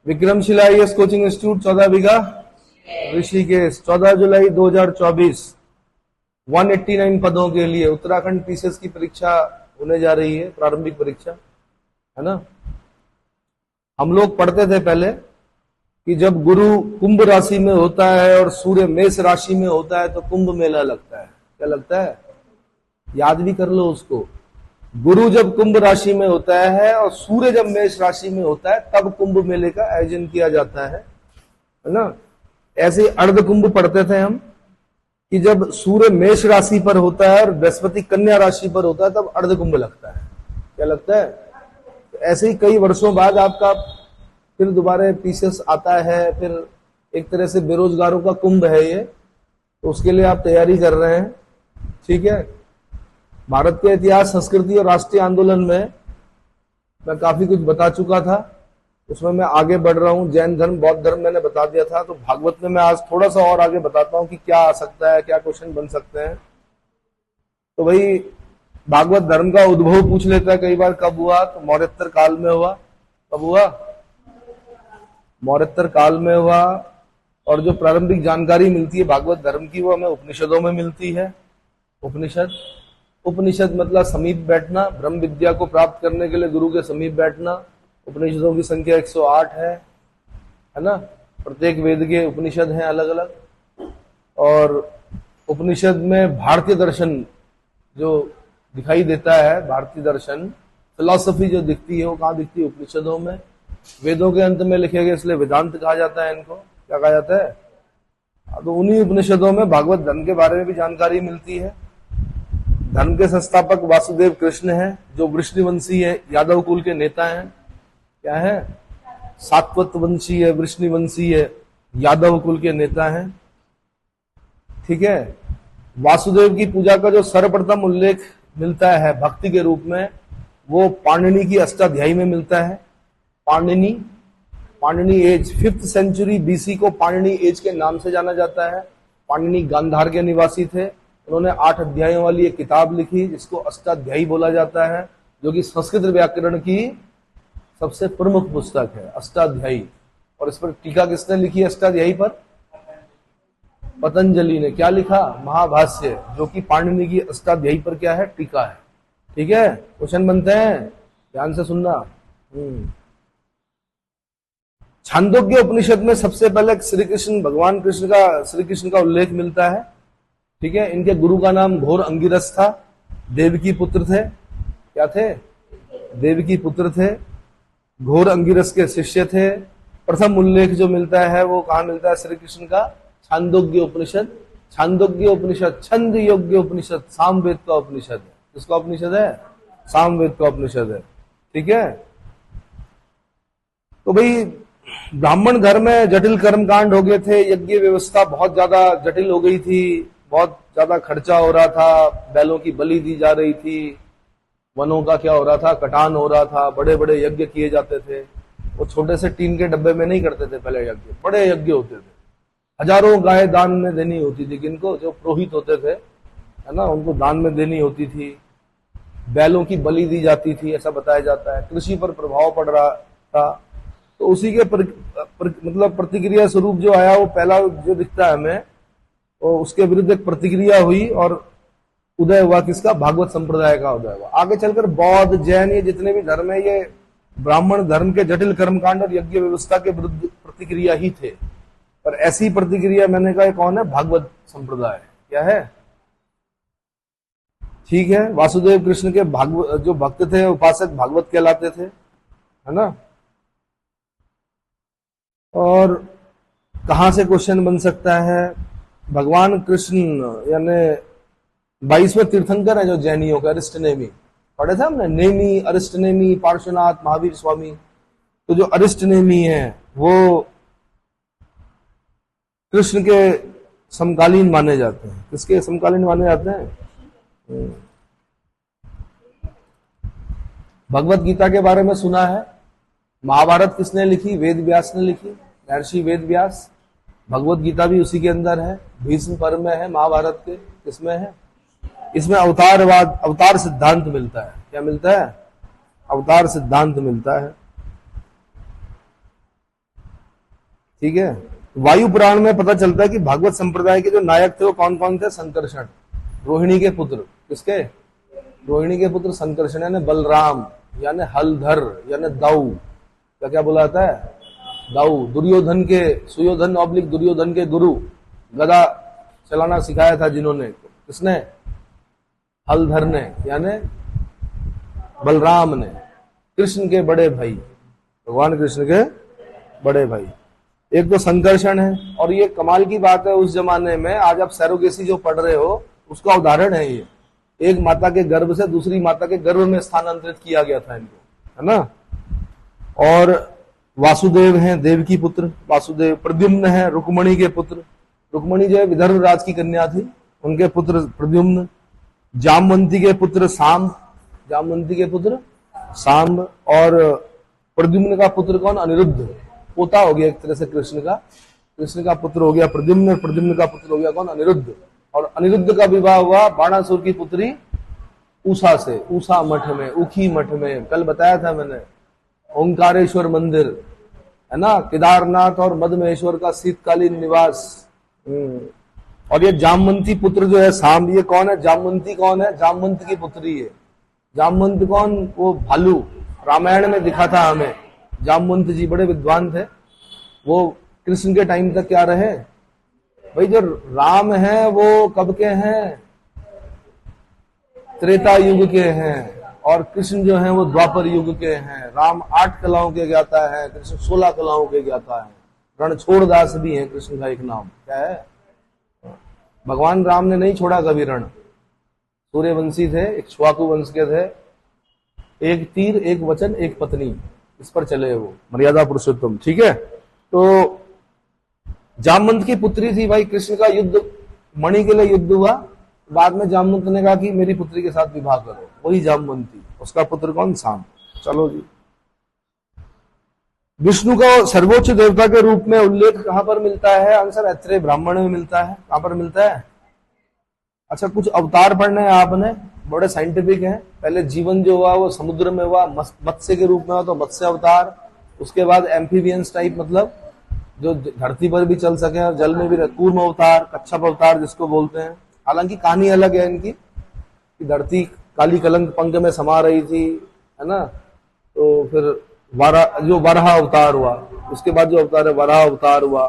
Vikramshila IAS coaching institute 14 बीघा ऋषिकेश 14 जुलाई 2024 189 पदों के लिए उत्तराखंड पीसीएस की परीक्षा होने जा रही है, प्रारंभिक परीक्षा है ना। हम लोग पढ़ते थे पहले कि जब गुरु कुंभ राशि में होता है और सूर्य मेष राशि में होता है तो कुंभ मेला लगता है। क्या लगता है? याद भी कर लो उसको। गुरु जब कुंभ राशि में होता है और सूर्य जब मेष राशि में होता है तब कुंभ मेले का आयोजन किया जाता है ना। ऐसे अर्ध कुंभ पढ़ते थे हम कि जब सूर्य मेष राशि पर होता है और बृहस्पति कन्या राशि पर होता है तब अर्ध कुंभ लगता है। क्या लगता है? तो ऐसे ही कई वर्षों बाद आपका फिर दोबारा पीसीएस आता है, फिर एक तरह से बेरोजगारों का कुंभ है ये, तो उसके लिए आप तैयारी कर रहे हैं। ठीक है। भारत के इतिहास, संस्कृति और राष्ट्रीय आंदोलन में मैं काफी कुछ बता चुका था, उसमें मैं आगे बढ़ रहा हूं। जैन धर्म, बौद्ध धर्म मैंने बता दिया था, तो भागवत में मैं आज थोड़ा सा और आगे बताता हूं कि क्या आ सकता है, क्या क्वेश्चन बन सकते हैं। तो भाई भागवत धर्म का उद्भव पूछ लेता है कई बार, कब हुआ? तो मौर्योत्तर काल में हुआ। कब हुआ? मौर्योत्तर काल में हुआ। और जो प्रारंभिक जानकारी मिलती है भागवत धर्म की वो हमें उपनिषदों में मिलती है। उपनिषद मतलब समीप बैठना, ब्रह्म विद्या को प्राप्त करने के लिए गुरु के समीप बैठना। उपनिषदों की संख्या 108 है ना। प्रत्येक वेद के उपनिषद हैं अलग अलग। और उपनिषद में भारतीय दर्शन जो दिखाई देता है, भारतीय दर्शन फिलॉसफी जो दिखती है वो कहाँ दिखती है? उपनिषदों में। वेदों के अंत में लिखे गए इसलिए वेदांत कहा जाता है इनको। क्या कहा जाता है? तो उन्हीं उपनिषदों में भागवत धर्म के बारे में भी जानकारी मिलती है। धर्म के संस्थापक वासुदेव कृष्ण हैं, जो वृष्णिवंशी है, यादव कुल के नेता हैं। क्या है? सात्वत वंशी है, वृष्णिवंशी है, यादव कुल के नेता हैं। ठीक है। वासुदेव की पूजा का जो सर्वप्रथम उल्लेख मिलता है भक्ति के रूप में वो पाणिनि की अष्टाध्यायी में मिलता है। Panini as 5th century BC को पाणिनि एज के नाम से जाना जाता है। पाणिनि गांधार के निवासी थे। उन्होंने 8 अध्यायों वाली एक किताब लिखी जिसको अष्टाध्यायी बोला जाता है, जो कि संस्कृत व्याकरण की सबसे प्रमुख पुस्तक है, अष्टाध्यायी। और इस पर टीका किसने लिखी? अष्टाध्यायी पर पतंजलि ने। क्या लिखा? महाभाष्य, जो कि पाणिनि की अष्टाध्यायी पर क्या है? टीका है। ठीक है। क्वेश्चन बनते हैं, ध्यान से सुनना। छांदोग्य उपनिषद में सबसे पहले भगवान श्री कृष्ण का उल्लेख मिलता है। ठीक है। इनके गुरु का नाम घोर अंगिरस था, देवकी पुत्र थे। क्या थे? देवकी पुत्र थे, घोर अंगिरस के शिष्य थे। प्रथम उल्लेख जो मिलता है वो कहां मिलता है? श्री कृष्ण का छांदोग्य उपनिषद। छांदोग्य उपनिषद छंद योग्य उपनिषद, सामवेद का उपनिषद है। किसका उपनिषद है? सामवेद का उपनिषद है। ठीक है। तो भाई ब्राह्मण घर में जटिल कर्मकांड हो गए थे, यज्ञ व्यवस्था बहुत ज्यादा जटिल हो गई थी, बहुत ज्यादा खर्चा हो रहा था, बैलों की बलि दी जा रही थी, वनों का क्या हो रहा था? कटान हो रहा था, बड़े बड़े यज्ञ किए जाते थे। वो छोटे से टीन के डब्बे में नहीं करते थे पहले यज्ञ, बड़े यज्ञ होते थे। हजारों गाय दान में देनी होती थी। किनको? जो पुरोहित होते थे, है ना, उनको दान में देनी होती थी। बैलों की बलि दी जाती थी, ऐसा बताया जाता है। कृषि पर प्रभाव पड़ रहा था। तो उसी के मतलब प्रतिक्रिया स्वरूप जो आया वो पहला जो दिखता है हमें, और उसके विरुद्ध एक प्रतिक्रिया हुई और उदय हुआ किसका? भागवत संप्रदाय का उदय हुआ। आगे चलकर बौद्ध, जैन, ये जितने भी धर्म है ये ब्राह्मण धर्म के जटिल कर्मकांड और यज्ञ व्यवस्था के विरुद्ध प्रतिक्रिया ही थे। पर ऐसी प्रतिक्रिया मैंने कहा कौन है? भागवत संप्रदाय। क्या है? ठीक है। वासुदेव कृष्ण के जो भक्त थे, उपासक भागवत कहलाते थे, है ना। और कहां से क्वेश्चन बन सकता है? भगवान कृष्ण यानी 22वें तीर्थंकर है जो जैनियों का, अरिष्ट नेमी पढ़े थे हमने। नेमी, अरिष्ट नेमी, पार्श्वनाथ, महावीर स्वामी। तो जो अरिष्ट नेमी है वो कृष्ण के समकालीन माने जाते हैं। किसके समकालीन माने जाते हैं? भगवत गीता के बारे में सुना है। महाभारत किसने लिखी? वेद व्यास ने लिखी, महर्षि वेद व्यास। भगवत गीता भी उसी के अंदर है, भीष्म पर्व में है, महाभारत के किसमें है? इसमें अवतारवाद, अवतार सिद्धांत मिलता है। क्या मिलता है? अवतार सिद्धांत मिलता है। ठीक है। वायु पुराण में पता चलता है कि भागवत संप्रदाय के जो नायक थे वो कौन कौन थे? संकर्षण, रोहिणी के पुत्र। किसके? रोहिणी के पुत्र संकर्षण, यानी बलराम, यानी हलधर, यानी दाऊ। क्या क्या बोला जाता है? दाऊ। दुर्योधन के, सुयोधन ऑब्लिक दुर्योधन के गुरु, गदा चलाना सिखाया था जिन्होंने, किसने? हलधर ने, यानी बलराम ने, कृष्ण के बड़े भाई, भगवान कृष्ण के बड़े भाई। एक तो संकर्षण है, और ये कमाल की बात है उस जमाने में, आज आप सैरोगेसी जो पढ़ रहे हो उसका उदाहरण है ये। एक माता के गर्भ से दूसरी माता के गर्भ में स्थानांतरित किया गया था इनको, है ना। और वासुदेव हैं, देवकी पुत्र वासुदेव। प्रद्युम्न है, रुक्मणी के पुत्र। रुक्मणी जो है विदर्भ राज की कन्या थी, उनके पुत्र प्रद्युम्न। जामवंती के पुत्र सांब, जामवंती के पुत्र सांब। और प्रद्युम्न का पुत्र कौन? अनिरुद्ध, पोता हो गया एक तरह से कृष्ण का। कृष्ण का पुत्र हो गया प्रद्युम्न, प्रद्युम्न का पुत्र हो गया कौन? अनिरुद्ध। और अनिरुद्ध का विवाह हुआ बाणासुर की पुत्री उषा से, उषा मठ में, उखी मठ में। कल बताया था मैंने, ओंकारेश्वर मंदिर है ना, केदारनाथ और मदमहेश्वर का शीतकालीन निवास। और ये जामवंती पुत्र जो है सांब, ये कौन है? जामवंती कौन है? जामवंत की पुत्री है। जामवंत कौन? वो भालू, रामायण में दिखा था हमें। जामवंत जी बड़े विद्वान थे, वो कृष्ण के टाइम तक क्या रहे भाई? जो राम है वो कब के हैं? त्रेता युग के हैं, और कृष्ण जो है वो द्वापर युग के हैं। राम 8 कलाओं के ज्ञाता है, कृष्ण 16 कलाओं के ज्ञाता है। रणछोड़दास भी है कृष्ण का एक नाम, क्या है? भगवान राम ने नहीं छोड़ा कभी रण। सूर्यवंशी थे, एक श्वाकु वंश के थे। एक तीर, एक वचन, एक पत्नी, इस पर चले वो, मर्यादा पुरुषोत्तम। ठीक है। तो जामवंत की पुत्री थी भाई। कृष्ण का युद्ध, मणि के लिए युद्ध हुआ, बाद में जामवंत ने कहा कि मेरी पुत्री के साथ विवाह करो, वही जामवंती। उसका पुत्र कौन? सांब। चलो जी। विष्णु का सर्वोच्च देवता के रूप में उल्लेख कहां पर मिलता है? आंसर ऐत्रेय ब्राह्मण में मिलता है। कहां पर मिलता है? अच्छा, कुछ अवतार पढ़ने हैं आपने, बड़े साइंटिफिक हैं। पहले जीवन जो हुआ वो समुद्र में हुआ, मत्स्य के रूप में हुआ, तो मत्स्य अवतार। उसके बाद एम्फीबियंस टाइप, मतलब जो धरती पर भी चल सके और जल में भी रहे, कूर्म अवतार, कच्छप अवतार जिसको बोलते हैं। हालांकि कहानी अलग है इनकी, कि धरती काली कलंक पंख में समा रही थी, है ना। तो फिर वराह अवतार हुआ, उसके बाद जो अवतार है वराह अवतार हुआ,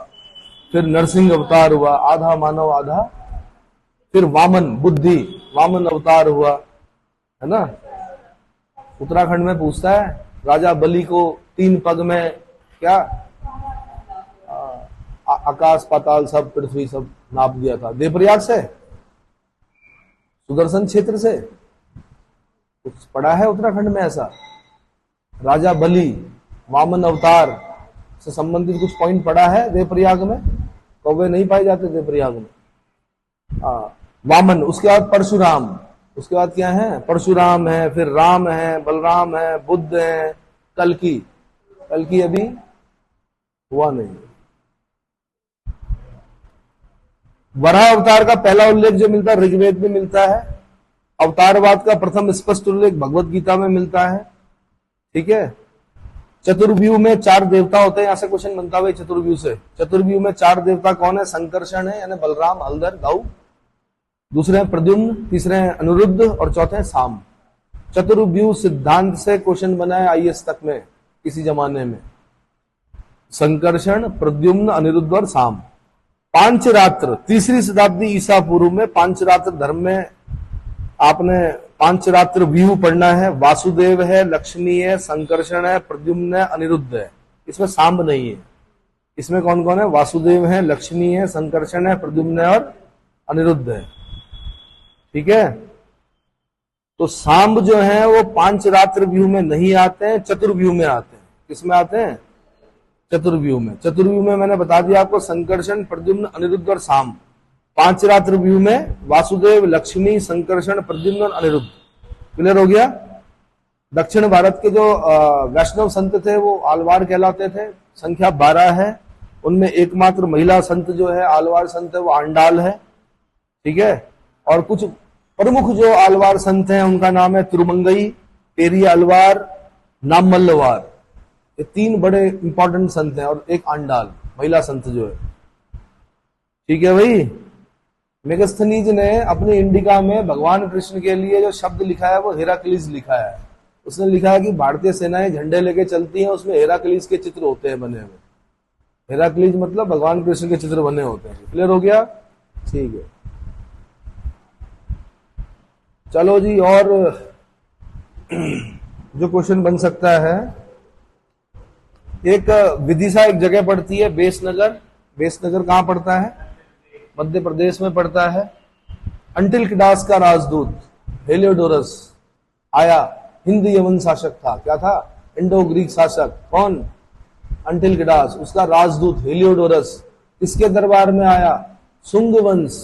फिर नरसिंह अवतार हुआ, आधा मानव आधा, फिर वामन बुद्धि, वामन अवतार हुआ, है ना। उत्तराखंड में पूछता है, राजा बलि को 3 पग में क्या आकाश पाताल सब पृथ्वी सब नाप दिया था? देवप्रयाग से, सुदर्शन क्षेत्र से। कुछ पढ़ा है उत्तराखंड में ऐसा? राजा बलि, वामन अवतार से संबंधित कुछ पॉइंट पढ़ा है देवप्रयाग में? कौवे नहीं पाए जाते देवप्रयाग में। वामन, उसके बाद परशुराम, उसके बाद क्या है? परशुराम है, फिर राम है, बलराम है, बुद्ध है, कल्कि। कल्कि अभी हुआ नहीं। वराह अवतार का पहला उल्लेख जो मिलता है ऋग्वेद में मिलता है। अवतारवाद का प्रथम स्पष्ट उल्लेख भगवत गीता में मिलता है। ठीक है। चतुर्व्यूह में 4 देवता होते हैं, यहां से क्वेश्चन बनता है चतुर्व्यूह से। चतुर्व्यूह में 4 देवता कौन है? संकर्षण है, यानी बलराम, हलधर, दाऊ। दूसरे हैं प्रद्युम्न, तीसरे हैं अनिरुद्ध, और चौथे हैं सांब। चतुर्व्यूह सिद्धांत से क्वेश्चन बना है आईएएस तक में किसी जमाने में। संकर्षण, प्रद्युम्न, अनिरुद्ध और सांब। पांचरात्र, 3री शताब्दी ईसा पूर्व में पांचरात्र धर्म में आपने पांचरात्र व्यूह पढ़ना है। वासुदेव है, लक्ष्मी है, संकर्षण है, प्रद्युम्न है, अनिरुद्ध है। इसमें सांब नहीं है। इसमें कौन कौन है? वासुदेव है, लक्ष्मी है, संकर्षण है, प्रद्युम्न है और अनिरुद्ध है। ठीक है। तो सांब जो है वो पांचरात्र व्यूह में नहीं आते हैं, चतुर्व्यूह में आते हैं। किसमें आते हैं? चतुर्व्यूह में। चतुर्व्यूह में मैंने बता दिया आपको, संकर्षण, प्रद्युम्न, अनिरुद्ध और सांब। पांचरात्र व्यूह में वासुदेव, लक्ष्मी, संकर्षण, प्रद्युम्न और अनिरुद्ध। क्लियर हो गया। दक्षिण भारत के जो वैष्णव संत थे वो आलवार कहलाते थे, संख्या 12 है। उनमें एकमात्र महिला संत जो है आलवार संत है वो आंडाल है। ठीक है। और कुछ प्रमुख जो आलवार संत हैं उनका नाम है तिरुमंगई, पेरी आलवार, नामल्लवार। ये 3 बड़े इंपॉर्टेंट संत हैं, और एक आंडाल, महिला संत जो है। ठीक है भाई। मेगस्थनीज ने अपनी इंडिका में भगवान कृष्ण के लिए जो शब्द लिखा है वो हेराक्लीज लिखा है। उसने लिखा है कि भारतीय सेनाएं झंडे लेके चलती हैं, उसमें हेराक्लीज के चित्र होते हैं बने हुए। हेराक्लीज मतलब भगवान कृष्ण के चित्र बने होते हैं। क्लियर हो गया? ठीक है, चलो जी। और जो क्वेश्चन बन सकता है, एक विदिशा एक जगह पड़ती है, बेसनगर। बेसनगर कहां पड़ता है? मध्य प्रदेश में पड़ता है। अंटिलकिडास का राजदूत हेलियोडोरस आया। हिंद यमन शासक था। क्या था? इंडो ग्रीक शासक। कौन? अंटिलकिडास। उसका राजदूत हेलियोडोरस किसके दरबार में आया? सुंग वंश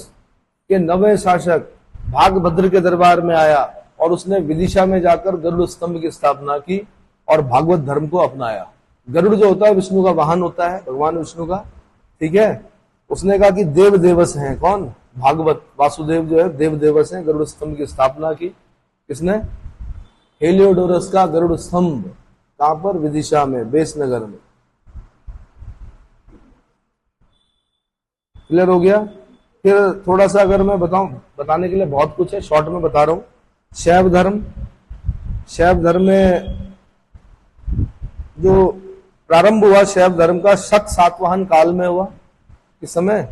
के नवे शासक भागभद्र के दरबार में आया और उसने विदिशा में जाकर गरुड़ स्तंभ की स्थापना की और भागवत धर्म को अपनाया। गरुड़ जो होता है विष्णु का वाहन होता है, भगवान विष्णु का। ठीक है। उसने कहा कि देव देवस हैं। कौन? भागवत। वासुदेव जो है देव देवस हैं। गरुड़ स्तंभ की स्थापना की किसने? हेलियोडोरस का गरुड़ स्तंभ। कहां पर? विदिशा में, बेसनगर में। क्लियर हो गया? फिर थोड़ा सा अगर मैं बताऊं, बताने के लिए बहुत कुछ है, शॉर्ट में बता रहा हूं। शैव धर्म। शैव धर्म में जो प्रारंभ हुआ शैव धर्म का, शक सातवाहन काल में हुआ। इस समय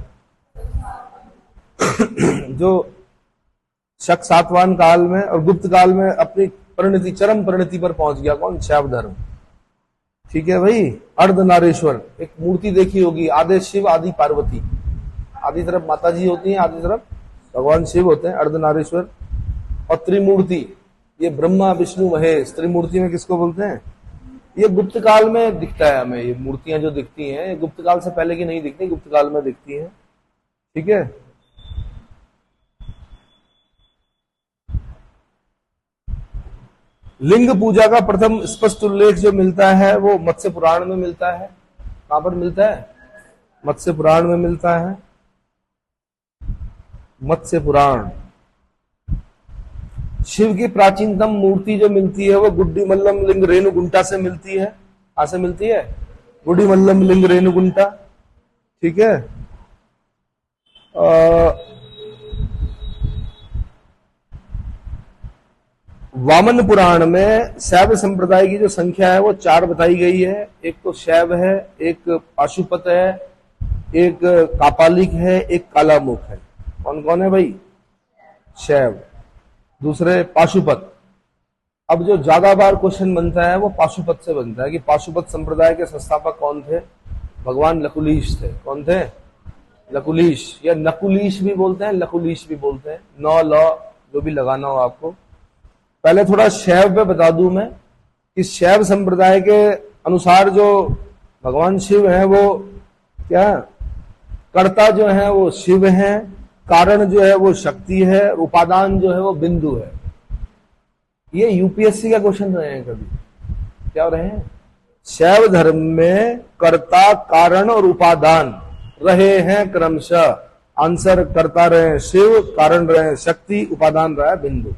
जो शक सातवाहन काल में और गुप्त काल में अपनी परिणति, चरम परिणति पर पहुंच गया। कौन? शैव धर्म। ठीक है भाई। अर्धनारीश्वर एक मूर्ति देखी होगी, आधे शिव आदि पार्वती। आधी तरफ माता जी होती हैं, आधी तरफ भगवान शिव होते हैं, अर्धनारीश्वर। और त्रिमूर्ति, ये ब्रह्मा विष्णु महेश। त्रिमूर्ति में किसको बोलते हैं? ये गुप्त काल में दिखता है हमें। ये मूर्तियां जो दिखती हैं ये गुप्त काल से पहले की नहीं दिखती, गुप्त काल में दिखती हैं। ठीक है। लिंग पूजा का प्रथम स्पष्ट उल्लेख जो मिलता है वो मत्स्य पुराण में मिलता है। कहां पर मिलता है? मत्स्य पुराण में मिलता है। मत्स्य पुराण। शिव की प्राचीनतम मूर्ति जो मिलती है वो गुड्डी मल्लम लिंग रेणुगुंटा से मिलती है। कहां से मिलती है? गुड्डी मल्लम लिंग रेणुगुंटा। ठीक है। वामन पुराण में शैव संप्रदाय की जो संख्या है वो 4 बताई गई है। एक तो शैव है, एक पाशुपत है, एक कापालिक है, एक कालामुख है। कौन कौन है भाई? शैव, दूसरे पाशुपत। अब जो ज्यादा बार क्वेश्चन बनता है वो पाशुपत से बनता है कि पाशुपत संप्रदाय के संस्थापक कौन थे? भगवान लकुलीश थे। कौन थे? लकुलीश, या नकुलीश भी बोलते हैं, लकुलीश भी बोलते हैं। नौ लॉ जो भी लगाना हो आपको। पहले थोड़ा शैव पे बता दूं मैं कि शैव संप्रदाय के अनुसार जो भगवान शिव हैं वो क्या? कर्ता जो है वो शिव है, कारण जो है वो शक्ति है, उपादान जो है वो बिंदु है। ये यूपीएससी का क्वेश्चन रहे हैं कभी। क्या रहे हैं? शैव धर्म में कर्ता, कारण और उपादान रहे हैं क्रमशः। आंसर कर्ता रहे शिव, कारण रहे शक्ति, उपादान रहा बिंदु।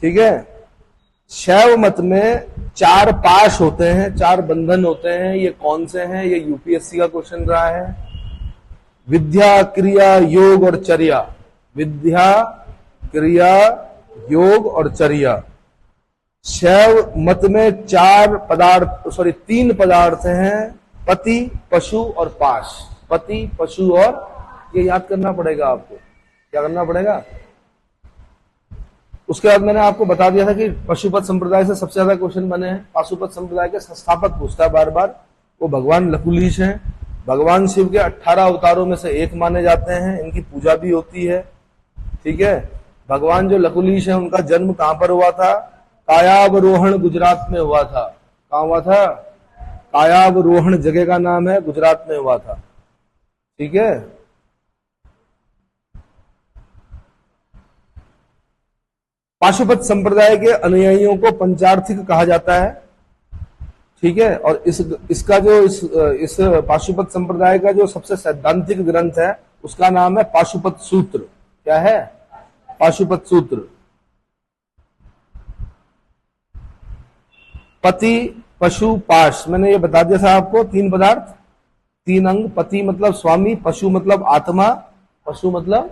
ठीक है। शैव मत में 4 पाश होते हैं, 4 बंधन होते हैं। ये कौन से हैं? ये यूपीएससी का क्वेश्चन रहा है। विद्या, क्रिया, योग और चर्या। विद्या, क्रिया, योग और चर्या। शैव मत में 3 पदार्थ हैं, पति, पशु और पाश। पति, पशु और, ये याद करना पड़ेगा आपको। क्या करना पड़ेगा? उसके बाद मैंने आपको बता दिया था कि पशुपत संप्रदाय से सबसे ज्यादा क्वेश्चन बने हैं। पाशुपत संप्रदाय के संस्थापक पूछता है बार बार, वो भगवान लकुलीश हैं। भगवान शिव के 18 अवतारों में से एक माने जाते हैं। इनकी पूजा भी होती है। ठीक है। भगवान जो लकुलीश है उनका जन्म कहां पर हुआ था? कायावरोहण गुजरात में हुआ था। कहां हुआ था? कायावरोहण जगह का नाम है, गुजरात में हुआ था। ठीक है। पाशुपत संप्रदाय के अनुयायियों को पंचार्थिक कहा जाता है। ठीक है। और इसका जो इस पाशुपत संप्रदाय का जो सबसे सैद्धांतिक ग्रंथ है उसका नाम है पाशुपत सूत्र। क्या है? पाशुपत सूत्र। पति, पशु, पाश, मैंने ये बता दिया था आपको 3 पदार्थ। तीन अंग, पति मतलब स्वामी, पशु मतलब आत्मा, पशु मतलब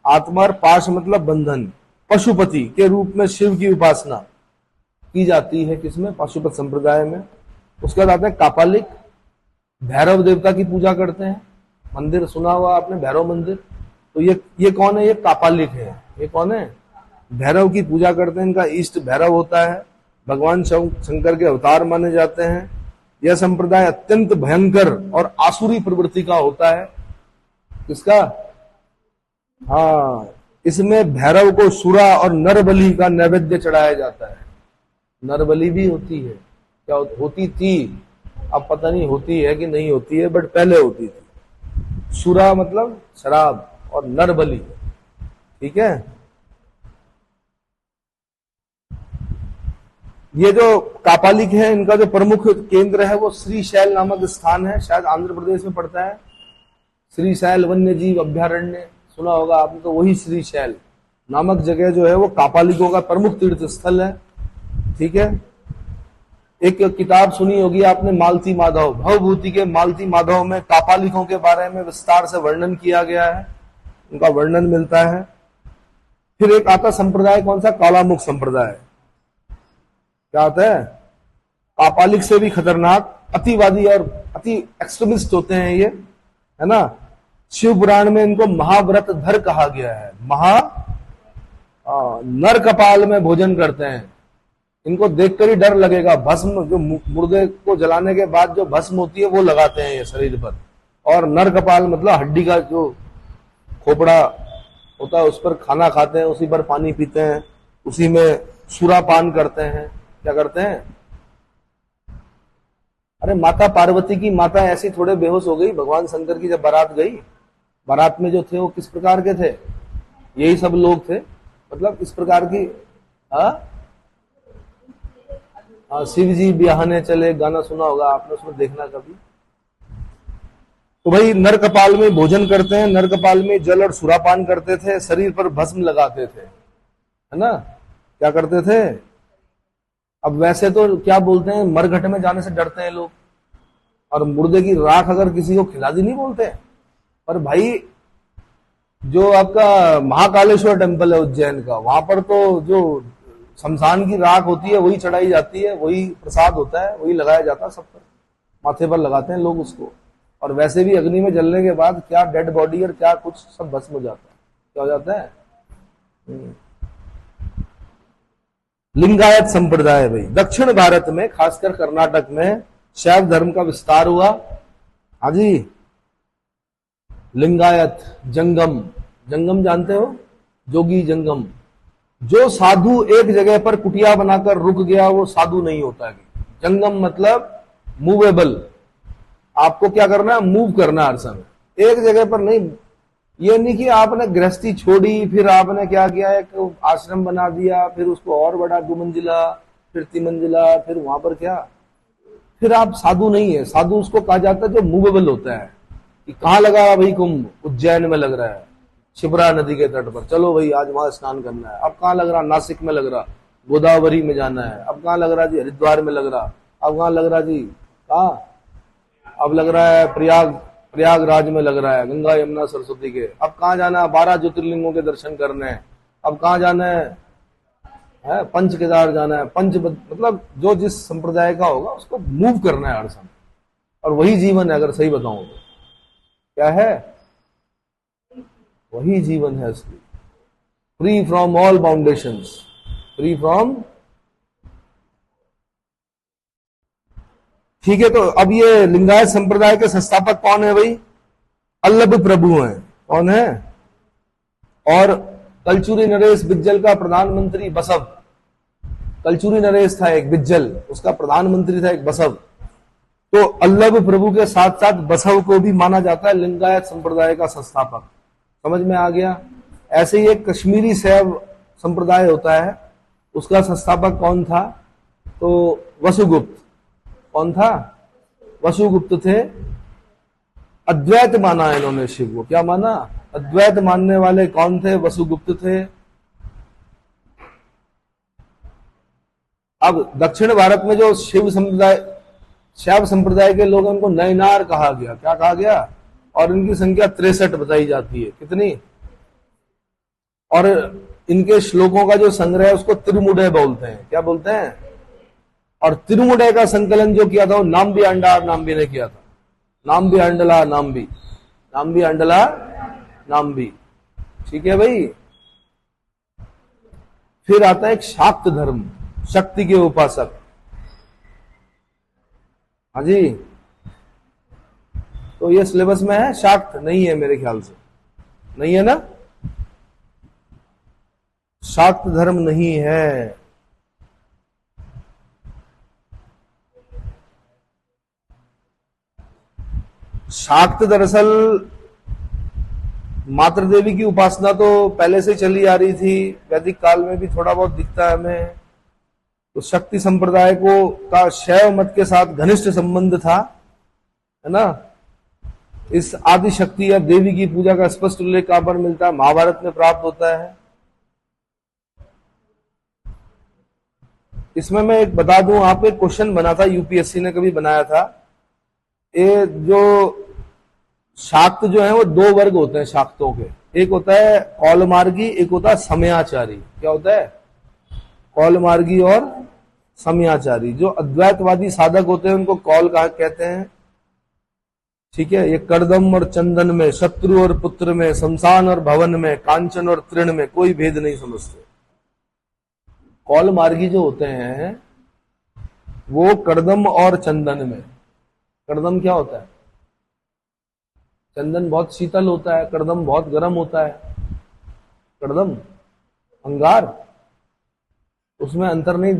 आत्मा, और पाश मतलब बंधन। पशुपति के रूप में शिव की उपासना की जाती है किसमें? पाशुपत संप्रदाय में। उसके बाद आते हैं कापालिक, भैरव देवता की पूजा करते हैं। मंदिर सुना हुआ आपने, भैरव मंदिर। तो ये कौन है? ये कापालिक है। ये कौन है? भैरव की पूजा करते हैं। इनका इष्ट भैरव होता है, भगवान शंकर के अवतार माने जाते हैं। यह संप्रदाय अत्यंत भयंकर और आसुरी प्रवृत्ति का होता है। किसका? हाँ, इसमें भैरव को सुरा और नरबलि का नैवेद्य चढ़ाया जाता है। नरबलि भी होती है, क्या होती थी, अब पता नहीं होती है कि नहीं होती है, बट पहले होती थी। सुरा मतलब शराब और नरबलि, ठीक है। ये जो कापालिक है, इनका जो प्रमुख केंद्र है वो श्रीशैल नामक स्थान है, शायद आंध्र प्रदेश में पड़ता है। श्रीशैल वन्य जीव अभ्यारण्य सुना होगा आपने, तो वही श्रीशैल नामक जगह जो है वो कापालिकों का प्रमुख तीर्थ स्थल है, ठीक है। एक किताब सुनी होगी आपने, मालती माधव, भवभूति के मालती माधव में कापालिकों के बारे में विस्तार से वर्णन किया गया है, उनका वर्णन मिलता है। फिर एक आता संप्रदाय, कौन सा? कालामुख संप्रदाय। क्या आता है? कापालिक से भी खतरनाक, अतिवादी और अति एक्सट्रीमिस्ट होते हैं ये, है ना। शिव पुराण में इनको महाव्रतधर कहा गया है। नर कपाल में भोजन करते हैं। इनको देखकर ही डर लगेगा। भस्म, जो मुर्दे को जलाने के बाद जो भस्म होती है वो लगाते हैं ये शरीर पर। और नर कपाल मतलब हड्डी का जो खोपड़ा होता है उस पर खाना खाते हैं, उसी पर पानी पीते हैं, उसी में सुरापान करते हैं। क्या करते हैं? अरे माता पार्वती की माता ऐसी थोड़े बेहोश हो गई, भगवान शंकर की जब बारात गई, बारात में जो थे वो किस प्रकार के थे? यही सब लोग थे, मतलब इस प्रकार की। शिव जी ब्याहने चले, गाना सुना होगा आपने, उसमें देखना कभी। तो भाई नर कपाल में भोजन करते हैं, नर कपाल में जल और सुरापान करते थे, शरीर पर भस्म लगाते थे, है ना। क्या करते थे? अब वैसे तो क्या बोलते हैं, मरघट में जाने से डरते हैं लोग, और मुर्दे की राख अगर किसी को खिला दी नहीं बोलते। पर भाई जो आपका महाकालेश्वर टेम्पल है उज्जैन का, वहां पर तो जो शमशान की राख होती है वही चढ़ाई जाती है, वही प्रसाद होता है, वही लगाया जाता है सब पर, माथे पर लगाते हैं लोग उसको। और वैसे भी अग्नि में जलने के बाद क्या डेड बॉडी और क्या कुछ सब भस्म हो जाता है। क्या हो जाता है? लिंगायत संप्रदाय भाई दक्षिण भारत में, खासकर कर्नाटक में शैव धर्म का विस्तार हुआ। हाँ जी, लिंगायत। जंगम, जंगम जानते हो? जोगी जंगम। जो साधु एक जगह पर कुटिया बनाकर रुक गया वो साधु नहीं होता है। जंगम मतलब मूवेबल, आपको क्या करना है? मूव करना हर समय, एक जगह पर नहीं। ये नहीं कि आपने गृहस्थी छोड़ी, फिर आपने क्या किया, एक आश्रम बना दिया, फिर उसको और बड़ा 2 मंजिला, फिर 3 मंजिला, फिर वहां पर क्या, फिर आप साधु नहीं है। साधु उसको कहा जाता है जो मूवेबल होता है। कि कहाँ लगा भाई कुंभ? उज्जैन में लग रहा है, शिप्रा नदी के तट पर, चलो भाई आज वहां स्नान करना है। अब कहाँ लग रहा? नासिक में लग रहा, गोदावरी में जाना है। अब कहाँ लग रहा जी? हरिद्वार में लग रहा। अब कहाँ लग रहा जी? कहाँ? अब लग रहा है प्रयागराज में लग रहा है, गंगा यमुना सरस्वती के। अब कहाँ जाना है? 12 ज्योतिर्लिंगों के दर्शन करने हैं। अब कहाँ जाना है? पंच केदार जाना है। मतलब जो जिस संप्रदाय का होगा उसको मूव करना है हर समय, और वही जीवन है। अगर सही बताऊं तो क्या है? वही जीवन है असली। Free from all बाउंडेशंस, free from. ठीक है, तो अब ये लिंगायत संप्रदाय के संस्थापक कौन है भाई? अल्लभ प्रभु हैं। कौन है? और कलचुरी नरेश बिज्जल का प्रधानमंत्री बसव। कलचुरी नरेश था एक, बिज्जल उसका प्रधानमंत्री था एक, बसव। तो अल्लभ प्रभु के साथ साथ बसव को भी माना जाता है लिंगायत संप्रदाय का संस्थापक। समझ में आ गया? ऐसे ही एक कश्मीरी शैव संप्रदाय होता है, उसका संस्थापक कौन था? तो वसुगुप्त। कौन था? वसुगुप्त थे। अद्वैत माना इन्होंने शिव को। क्या माना? अद्वैत मानने वाले कौन थे? वसुगुप्त थे। अब दक्षिण भारत में जो शिव संप्रदाय शैव संप्रदाय के लोगों को नयनार कहा गया। क्या कहा गया? और इनकी संख्या 63 बताई जाती है। कितनी? और इनके श्लोकों का जो संग्रह है उसको तिरुमुडय बोलते हैं। क्या बोलते हैं? और तिरुमुडय का संकलन जो किया था वो नाम्बी अंडार नाम्बी ने किया था। नाम्बी अंडला नाम्बी, नाम्बी अंडला नाम्बी। ठीक है भाई। फिर आता है एक शाक्त धर्म, शक्ति के उपासक। हाँ जी, तो ये सिलेबस में है? शाक्त नहीं है मेरे ख्याल से, नहीं है ना? शाक्त धर्म नहीं है। शाक्त दरअसल मातृ देवी की उपासना तो पहले से चली आ रही थी, वैदिक काल में भी थोड़ा बहुत दिखता है हमें। तो शक्ति संप्रदाय को का शैव मत के साथ घनिष्ठ संबंध था, है ना। इस आदि शक्ति या देवी की पूजा का स्पष्ट उल्लेख कहां पर मिलता है? महाभारत में प्राप्त होता है। इसमें मैं एक बता दूं, आप एक क्वेश्चन बना था, यूपीएससी ने कभी बनाया था। ये जो शाक्त जो है वो दो वर्ग होते हैं शाक्तों के। एक होता है कौलमार्गी, एक होता है समयाचारी। क्या होता है? कौलमार्गी और समयाचारी। जो अद्वैतवादी साधक होते हैं उनको कौल कहते हैं। ठीक है। ये कर्दम और चंदन में, शत्रु और पुत्र में, शमशान और भवन में, कांचन और तृण में कोई भेद नहीं समझते। कौल मार्गी जो होते हैं वो कर्दम और चंदन में। कर्दम क्या होता है? चंदन बहुत शीतल होता है, कर्दम बहुत गर्म होता है। कर्दम अंगार, उसमें अंतर नहीं,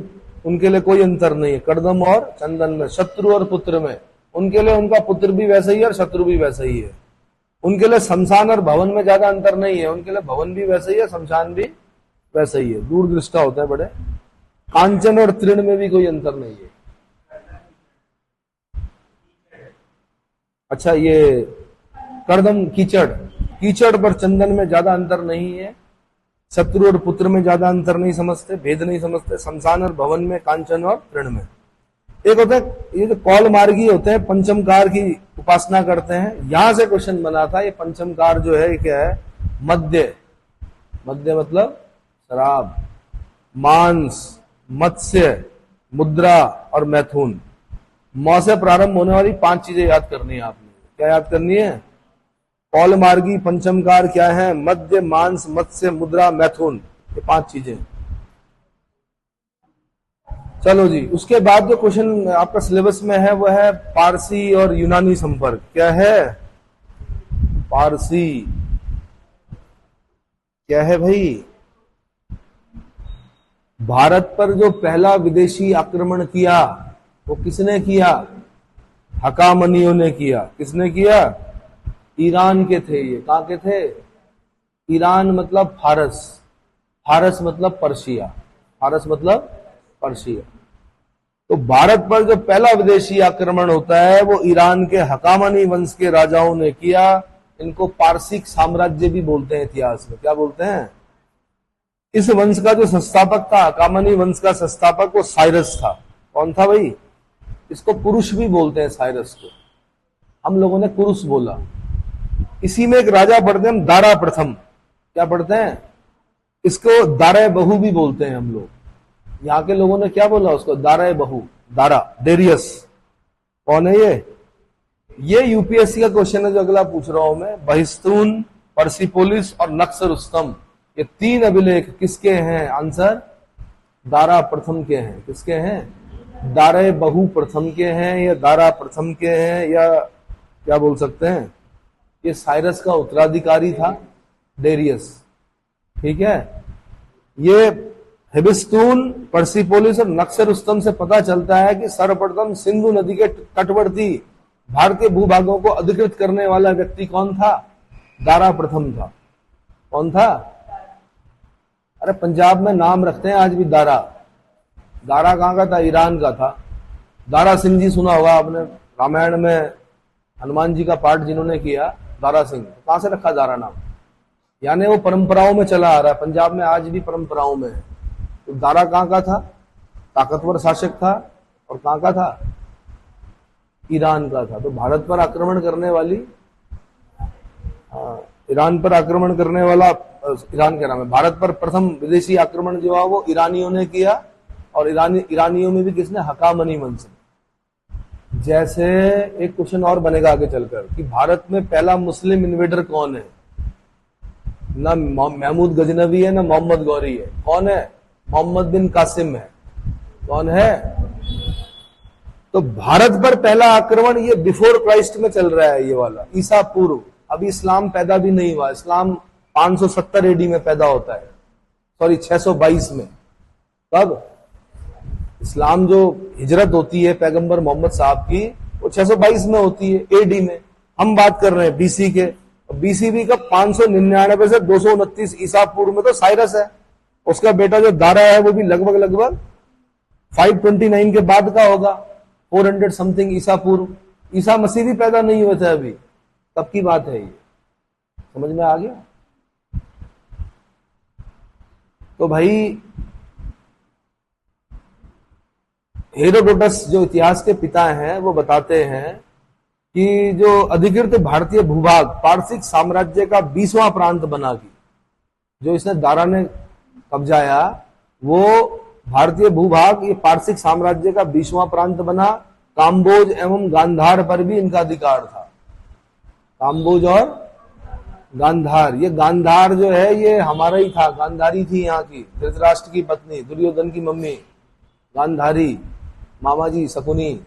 उनके लिए कोई अंतर नहीं है। कर्दम और चंदन में, शत्रु और पुत्र में, उनके लिए उनका पुत्र भी वैसा ही है और शत्रु भी वैसा ही है। उनके लिए शमशान और भवन में ज्यादा अंतर नहीं है, उनके लिए भवन भी वैसा ही है, शमशान भी वैसा ही है। दूरदृष्टा होता है बड़े। कांचन और तृण में भी कोई अंतर नहीं है। अच्छा, ये कर्दम कीचड़, कीचड़ पर चंदन में ज्यादा अंतर नहीं है। शत्रु और पुत्र में ज्यादा अंतर नहीं समझते, भेद नहीं समझते। शमशान और भवन में, कांचन और तृण में। एक होता है ये जो कौल मार्गी होते हैं, पंचमकार की उपासना करते हैं। यहां से क्वेश्चन बना था। ये पंचमकार जो है क्या है? मद्य। मद्य मतलब शराब, मांस, मत्स्य, मुद्रा और मैथुन। मौ से प्रारंभ होने वाली 5 चीजें याद करनी है आपने। क्या याद करनी है? कौल मार्गी, पंचमकार क्या है? मद्य, मांस, मत्स्य, मुद्रा, मैथुन। ये 5 चीजें। चलो जी, उसके बाद जो क्वेश्चन आपका सिलेबस में है वो है पारसी और यूनानी संपर्क। क्या है? पारसी क्या है भाई? भारत पर जो पहला विदेशी आक्रमण किया वो किसने किया? हकामनियों ने किया। किसने किया? ईरान के थे ये। कहां के थे? ईरान मतलब फारस, फारस मतलब पर्शिया, फारस मतलब पर्शिया। तो भारत पर जो पहला विदेशी आक्रमण होता है वो ईरान के हकामनी वंश के राजाओं ने किया। इनको पारसिक साम्राज्य भी बोलते हैं इतिहास में। क्या बोलते हैं? इस वंश का जो संस्थापक था, हकामनी वंश का संस्थापक, वो साइरस था। कौन था भाई? इसको पुरुष भी बोलते हैं, साइरस को। हम लोगों ने कुरुष बोला। इसी में एक राजा पढ़ते हैं दारा प्रथम। क्या पढ़ते हैं? इसको दारा बहु भी बोलते हैं हम लोग। यहां के लोगों ने क्या बोला उसको? दारा बहु, दारा, डेरियस। कौन है ये? ये यूपीएससी का क्वेश्चन है जो अगला पूछ रहा हूं मैं। बहिस्तून, पर्सिपोलिस और नक्सर रुस्तम, ये 3 अभिलेख किसके हैं? आंसर दारा प्रथम के हैं। किसके हैं? दारा बहु प्रथम के हैं, या दारा प्रथम के हैं, या क्या बोल सकते हैं? ये साइरस का उत्तराधिकारी था, डेरियस। ठीक है। ये हिबिस्तून, पर्सिपोलिस और नक्सर रुस्तम से पता चलता है कि सर्वप्रथम सिंधु नदी के तटवर्ती भारतीय भूभागों को अधिकृत करने वाला व्यक्ति कौन था? दारा प्रथम था। कौन था? अरे पंजाब में नाम रखते हैं आज भी दारा। दारा कहां का था? ईरान का था। दारा सिंह जी सुना होगा आपने, रामायण में हनुमान जी का पाठ जिन्होंने किया, दारा सिंह। कहां से रखा दारा नाम? यानी वो परंपराओं में चला आ रहा है, पंजाब में आज भी परंपराओं में है। तो दारा कहां का था? ताकतवर शासक था। और कहां का था? ईरान का था। तो भारत पर आक्रमण करने वाली, ईरान पर आक्रमण करने वाला, ईरान क्या नाम है, भारत पर प्रथम विदेशी आक्रमण जो है वो ईरानियों ने किया। और ईरानियों में भी किसने, हकामनी मंसूर। जैसे एक क्वेश्चन और बनेगा आगे चलकर कि भारत में पहला मुस्लिम इन्वेडर कौन है, ना महमूद गजनवी है ना मोहम्मद गौरी है, कौन है, मोहम्मद बिन कासिम है। कौन है? तो भारत पर पहला आक्रमण ये बिफोर क्राइस्ट में चल रहा है, ये वाला ईसा पूर्व। अभी इस्लाम पैदा भी नहीं हुआ, इस्लाम 570 एडी में पैदा होता है, सॉरी 622 में। तब इस्लाम जो हिजरत होती है पैगंबर मोहम्मद साहब की, वो 622 में होती है एडी में। हम बात कर रहे हैं बीसी के। बीसी भी का 599 से 229 ईसा पूर्व में तो साइरस है, उसका बेटा जो दारा है वो भी लगभग 529 के बाद का होगा, 400 समथिंग ईसा पूर्व। ईसा मसीह भी पैदा नहीं हुए थे अभी, तब की बात है ये। समझ में आ गया? तो भाई हेरोडोटस जो इतिहास के पिता हैं वो बताते हैं कि जो अधिकृत भारतीय भूभाग पारसिक साम्राज्य का 20वां प्रांत बना की, जो इसने दारा ने कब्जाया, वो भारतीय भूभाग ये पारसिक साम्राज्य का 20वां प्रांत बना। काम्बोज एवं गांधार पर भी इनका अधिकार था। काम्बोज और गांधार, ये गांधार जो है ये हमारा ही था, गांधारी थी यहाँ की, धृतराष्ट्र की पत्नी, दुर्योधन की मम्मी गांधारी, मामा जी शकुनी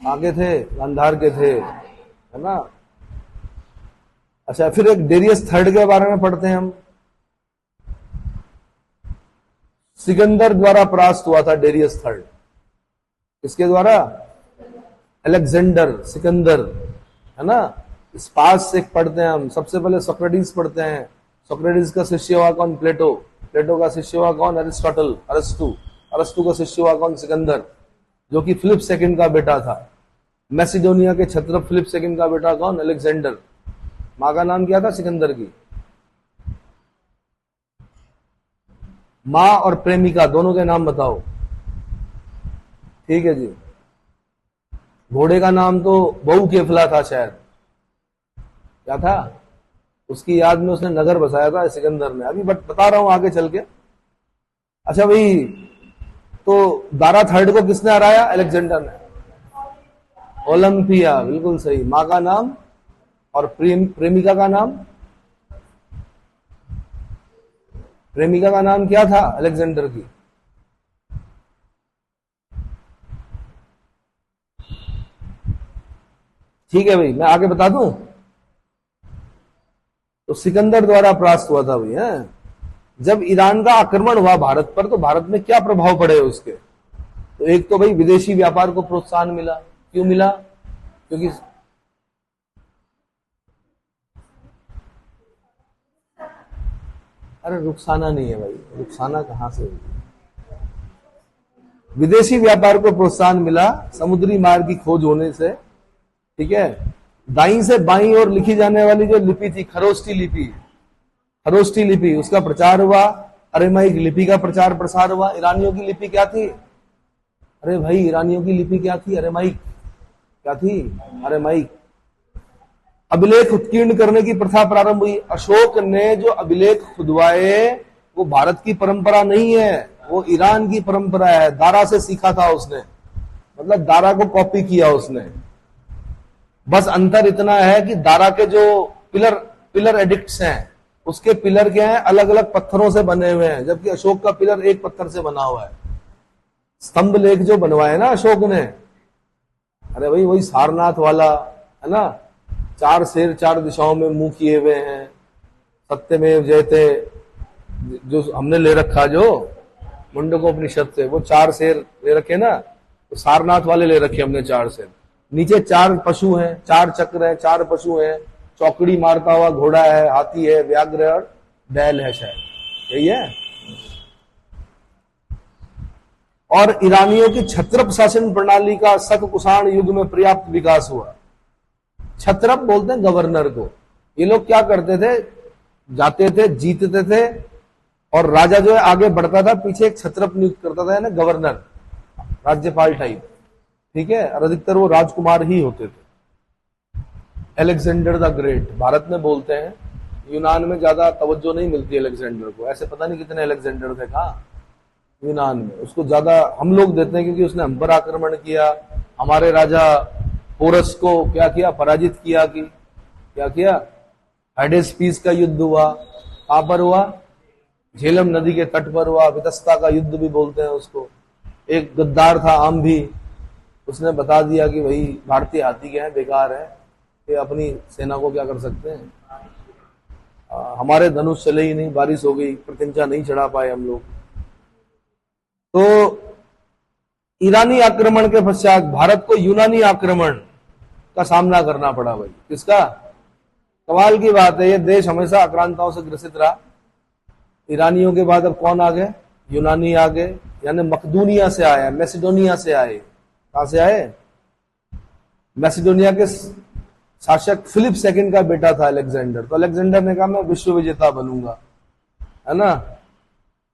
आगे थे, गांधार के थे, है ना। अच्छा, फिर एक डेरियस थर्ड के बारे में पढ़ते हैं हम। सिकंदर द्वारा परास्त हुआ था डेरियस थर्ड। किसके द्वारा? अलेक्जेंडर, सिकंदर, है ना। इस पास से पढ़ते हैं हम, सबसे पहले सोक्रेटिस पढ़ते हैं। सोक्रेटिस का शिष्य हुआ कौन? प्लेटो। प्लेटो का शिष्य हुआ कौन? अरिस्टोटल, अरस्तु। अरस्तु का शिष्य हुआ कौन? सिकंदर, जो कि फिलिप सेकंड का बेटा था। मैसिडोनिया के क्षत्रप फिलिप सेकंड का बेटा कौन? अलेक्जेंडर। मां का नाम क्या था सिकंदर की? मां और प्रेमिका दोनों के नाम बताओ। ठीक है जी। घोड़े का नाम तो बहु केफला था शायद, क्या था? उसकी याद में उसने नगर बसाया था सिकंदर ने, अभी बता रहा हूं आगे चल के। अच्छा भाई, तो दारा थर्ड को किसने हराया? अलेक्जेंडर ने। ओलंपिया, बिल्कुल सही। मां का नाम और प्रेमिका का नाम? प्रेमिका का नाम क्या था अलेक्जेंडर की? ठीक है भाई, मैं आगे बता दूं। तो सिकंदर द्वारा परास्त हुआ था भाई, है। जब ईरान का आक्रमण हुआ भारत पर, तो भारत में क्या प्रभाव पड़े उसके? तो एक तो भाई विदेशी व्यापार को प्रोत्साहन मिला। क्यों मिला? क्योंकि अरे रुखसाना नहीं है भाई, रुखसाना कहां से? विदेशी व्यापार को प्रोत्साहन मिला समुद्री मार्ग की खोज होने से। ठीक है। दाईं से बाईं ओर लिखी जाने वाली जो लिपि थी, खरोष्टी लिपि, खरोष्टी लिपि, उसका प्रचार हुआ। अरेमाइक लिपि का प्रचार प्रसार हुआ। ईरानियों की लिपि क्या थी? अरे भाई, ईरानियों की लिपि क्या थी? अरेमाइक। क्या थी? अरेमाइक। अभिलेख उत्कीर्ण करने की प्रथा प्रारंभ हुई। अशोक ने जो अभिलेख खुदवाए वो भारत की परंपरा नहीं है, वो ईरान की परंपरा है। दारा से सीखा था उसने, मतलब दारा को कॉपी किया उसने। बस अंतर इतना है कि दारा के जो पिलर एडिक्ट्स हैं, उसके पिलर क्या हैं? अलग अलग पत्थरों से बने हुए हैं, जबकि अशोक का पिलर एक पत्थर से बना हुआ है। स्तंभ लेख जो बनवाए ना अशोक ने, अरे भाई वही सारनाथ वाला, है ना। 4 शेर 4 दिशाओं में मुंह किए हुए हैं, सत्यमेव जयते जो हमने ले रखा, जो मुंडकोपनिषद से, वो 4 शेर ले रखे ना, तो सारनाथ वाले ले रखे हमने 4 शेर। नीचे 4 पशु हैं, 4 चक्र हैं, 4 पशु हैं, चौकड़ी मारता हुआ घोड़ा है, हाथी है, व्याघ्र और बैल है, शायद यही है। और ईरानियों की क्षत्रप शासन प्रणाली का शक कुषाण युग में पर्याप्त विकास हुआ। क्षत्रप बोलते हैं गवर्नर को। ये लोग क्या करते थे? जाते थे, जीतते थे, और राजा जो है आगे बढ़ता था, पीछे एक क्षत्रप नियुक्त करता था, ना गवर्नर, राज्यपाल टाइप। ठीक है, और अधिकतर वो राजकुमार ही होते थे। अलेक्जेंडर द ग्रेट भारत में बोलते हैं, यूनान में ज्यादा तवज्जो नहीं मिलती अलेक्जेंडर को। ऐसे पता नहीं कितने अलेक्जेंडर थे कहाँ यूनान में, उसको ज्यादा हम लोग देते हैं क्योंकि उसने हम पर आक्रमण किया, हमारे राजा पोरस को क्या किया, पराजित किया। कि क्या किया, हाइडेस्पीस का युद्ध हुआ। कहां पर हुआ, झेलम नदी के तट पर हुआ। वितस्ता का युद्ध भी बोलते हैं उसको। एक गद्दार था आम भी, उसने बता दिया कि भाई भारतीय हाथी क्या है, बेकार है, ये अपनी सेना को क्या कर सकते हैं। हमारे धनुष चले ही नहीं, बारिश हो गई, प्रत्यंचा नहीं चढ़ा पाए हम लोग। तो ईरानी आक्रमण के पश्चात भारत को यूनानी आक्रमण का सामना करना पड़ा। भाई किसका, कमाल की बात है, ये देश हमेशा आक्रांताओं से ग्रसित रहा। ईरानियों के बाद अब कौन आ गए, यूनानी आ गए, यानी मकदूनिया से आया, मैसिडोनिया से आए। कहां से आए, मैसिडोनिया के शासक फिलिप सेकंड का बेटा था अलेक्जेंडर। तो अलेक्जेंडर ने कहा मैं विश्व विजेता बनूंगा, है ना।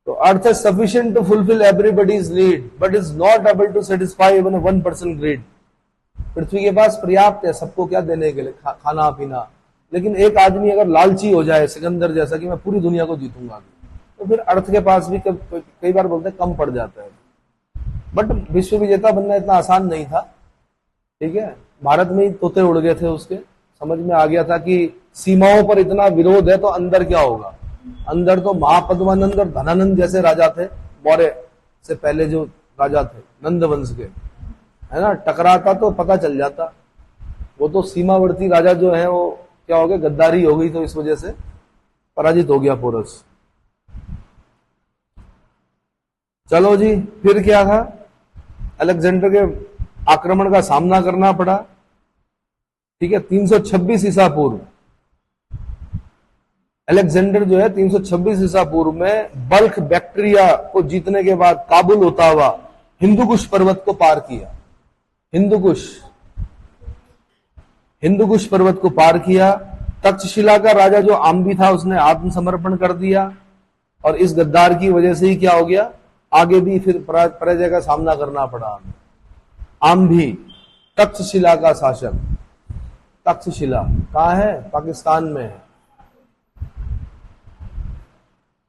तो earth is sufficient to fulfil everybody's need but is not able to satisfy even one person greed. पृथ्वी के पास पर्याप्त है सबको क्या देने के लिए, खाना पीना, लेकिन एक आदमी अगर लालची हो जाए सिकंदर जैसा कि मैं पूरी दुनिया को जीतूंगा, तो फिर अर्थ के पास भी कई बार बोलते हैं कम पड़ जाता है। बट विश्व विजेता बनना इतना आसान नहीं था, ठीक है। भारत में ही तोते उड़ गए थे उसके, समझ में आ गया था कि सीमाओं पर इतना विरोध है तो अंदर क्या होगा। अंदर तो महापद्मानंद और धनानंद जैसे राजा थे, मौर्य से पहले जो राजा थे नंद वंश के, है ना, टकराता तो पता चल जाता। वो तो सीमावर्ती राजा जो है वो क्या हो गए, गद्दारी हो गई, तो इस वजह से पराजित हो गया पोरस। चलो जी, फिर क्या था, अलेक्जेंडर के आक्रमण का सामना करना पड़ा, ठीक है। 326 ईसा पूर्व अलेक्जेंडर जो है 326 ईसा पूर्व में बल्ख बैक्ट्रिया को जीतने के बाद काबुल होता हुआ हिंदुकुश पर्वत को पार किया। हिंदुकुश पर्वत को पार किया। तक्षशिला का राजा जो आम्बी था उसने आत्मसमर्पण कर दिया, और इस गद्दार की वजह से ही क्या हो गया, आगे भी फिर पराजय का सामना करना पड़ा। आम्भी तक्षशिला का शासक, तक्षशिला कहां है, पाकिस्तान में है।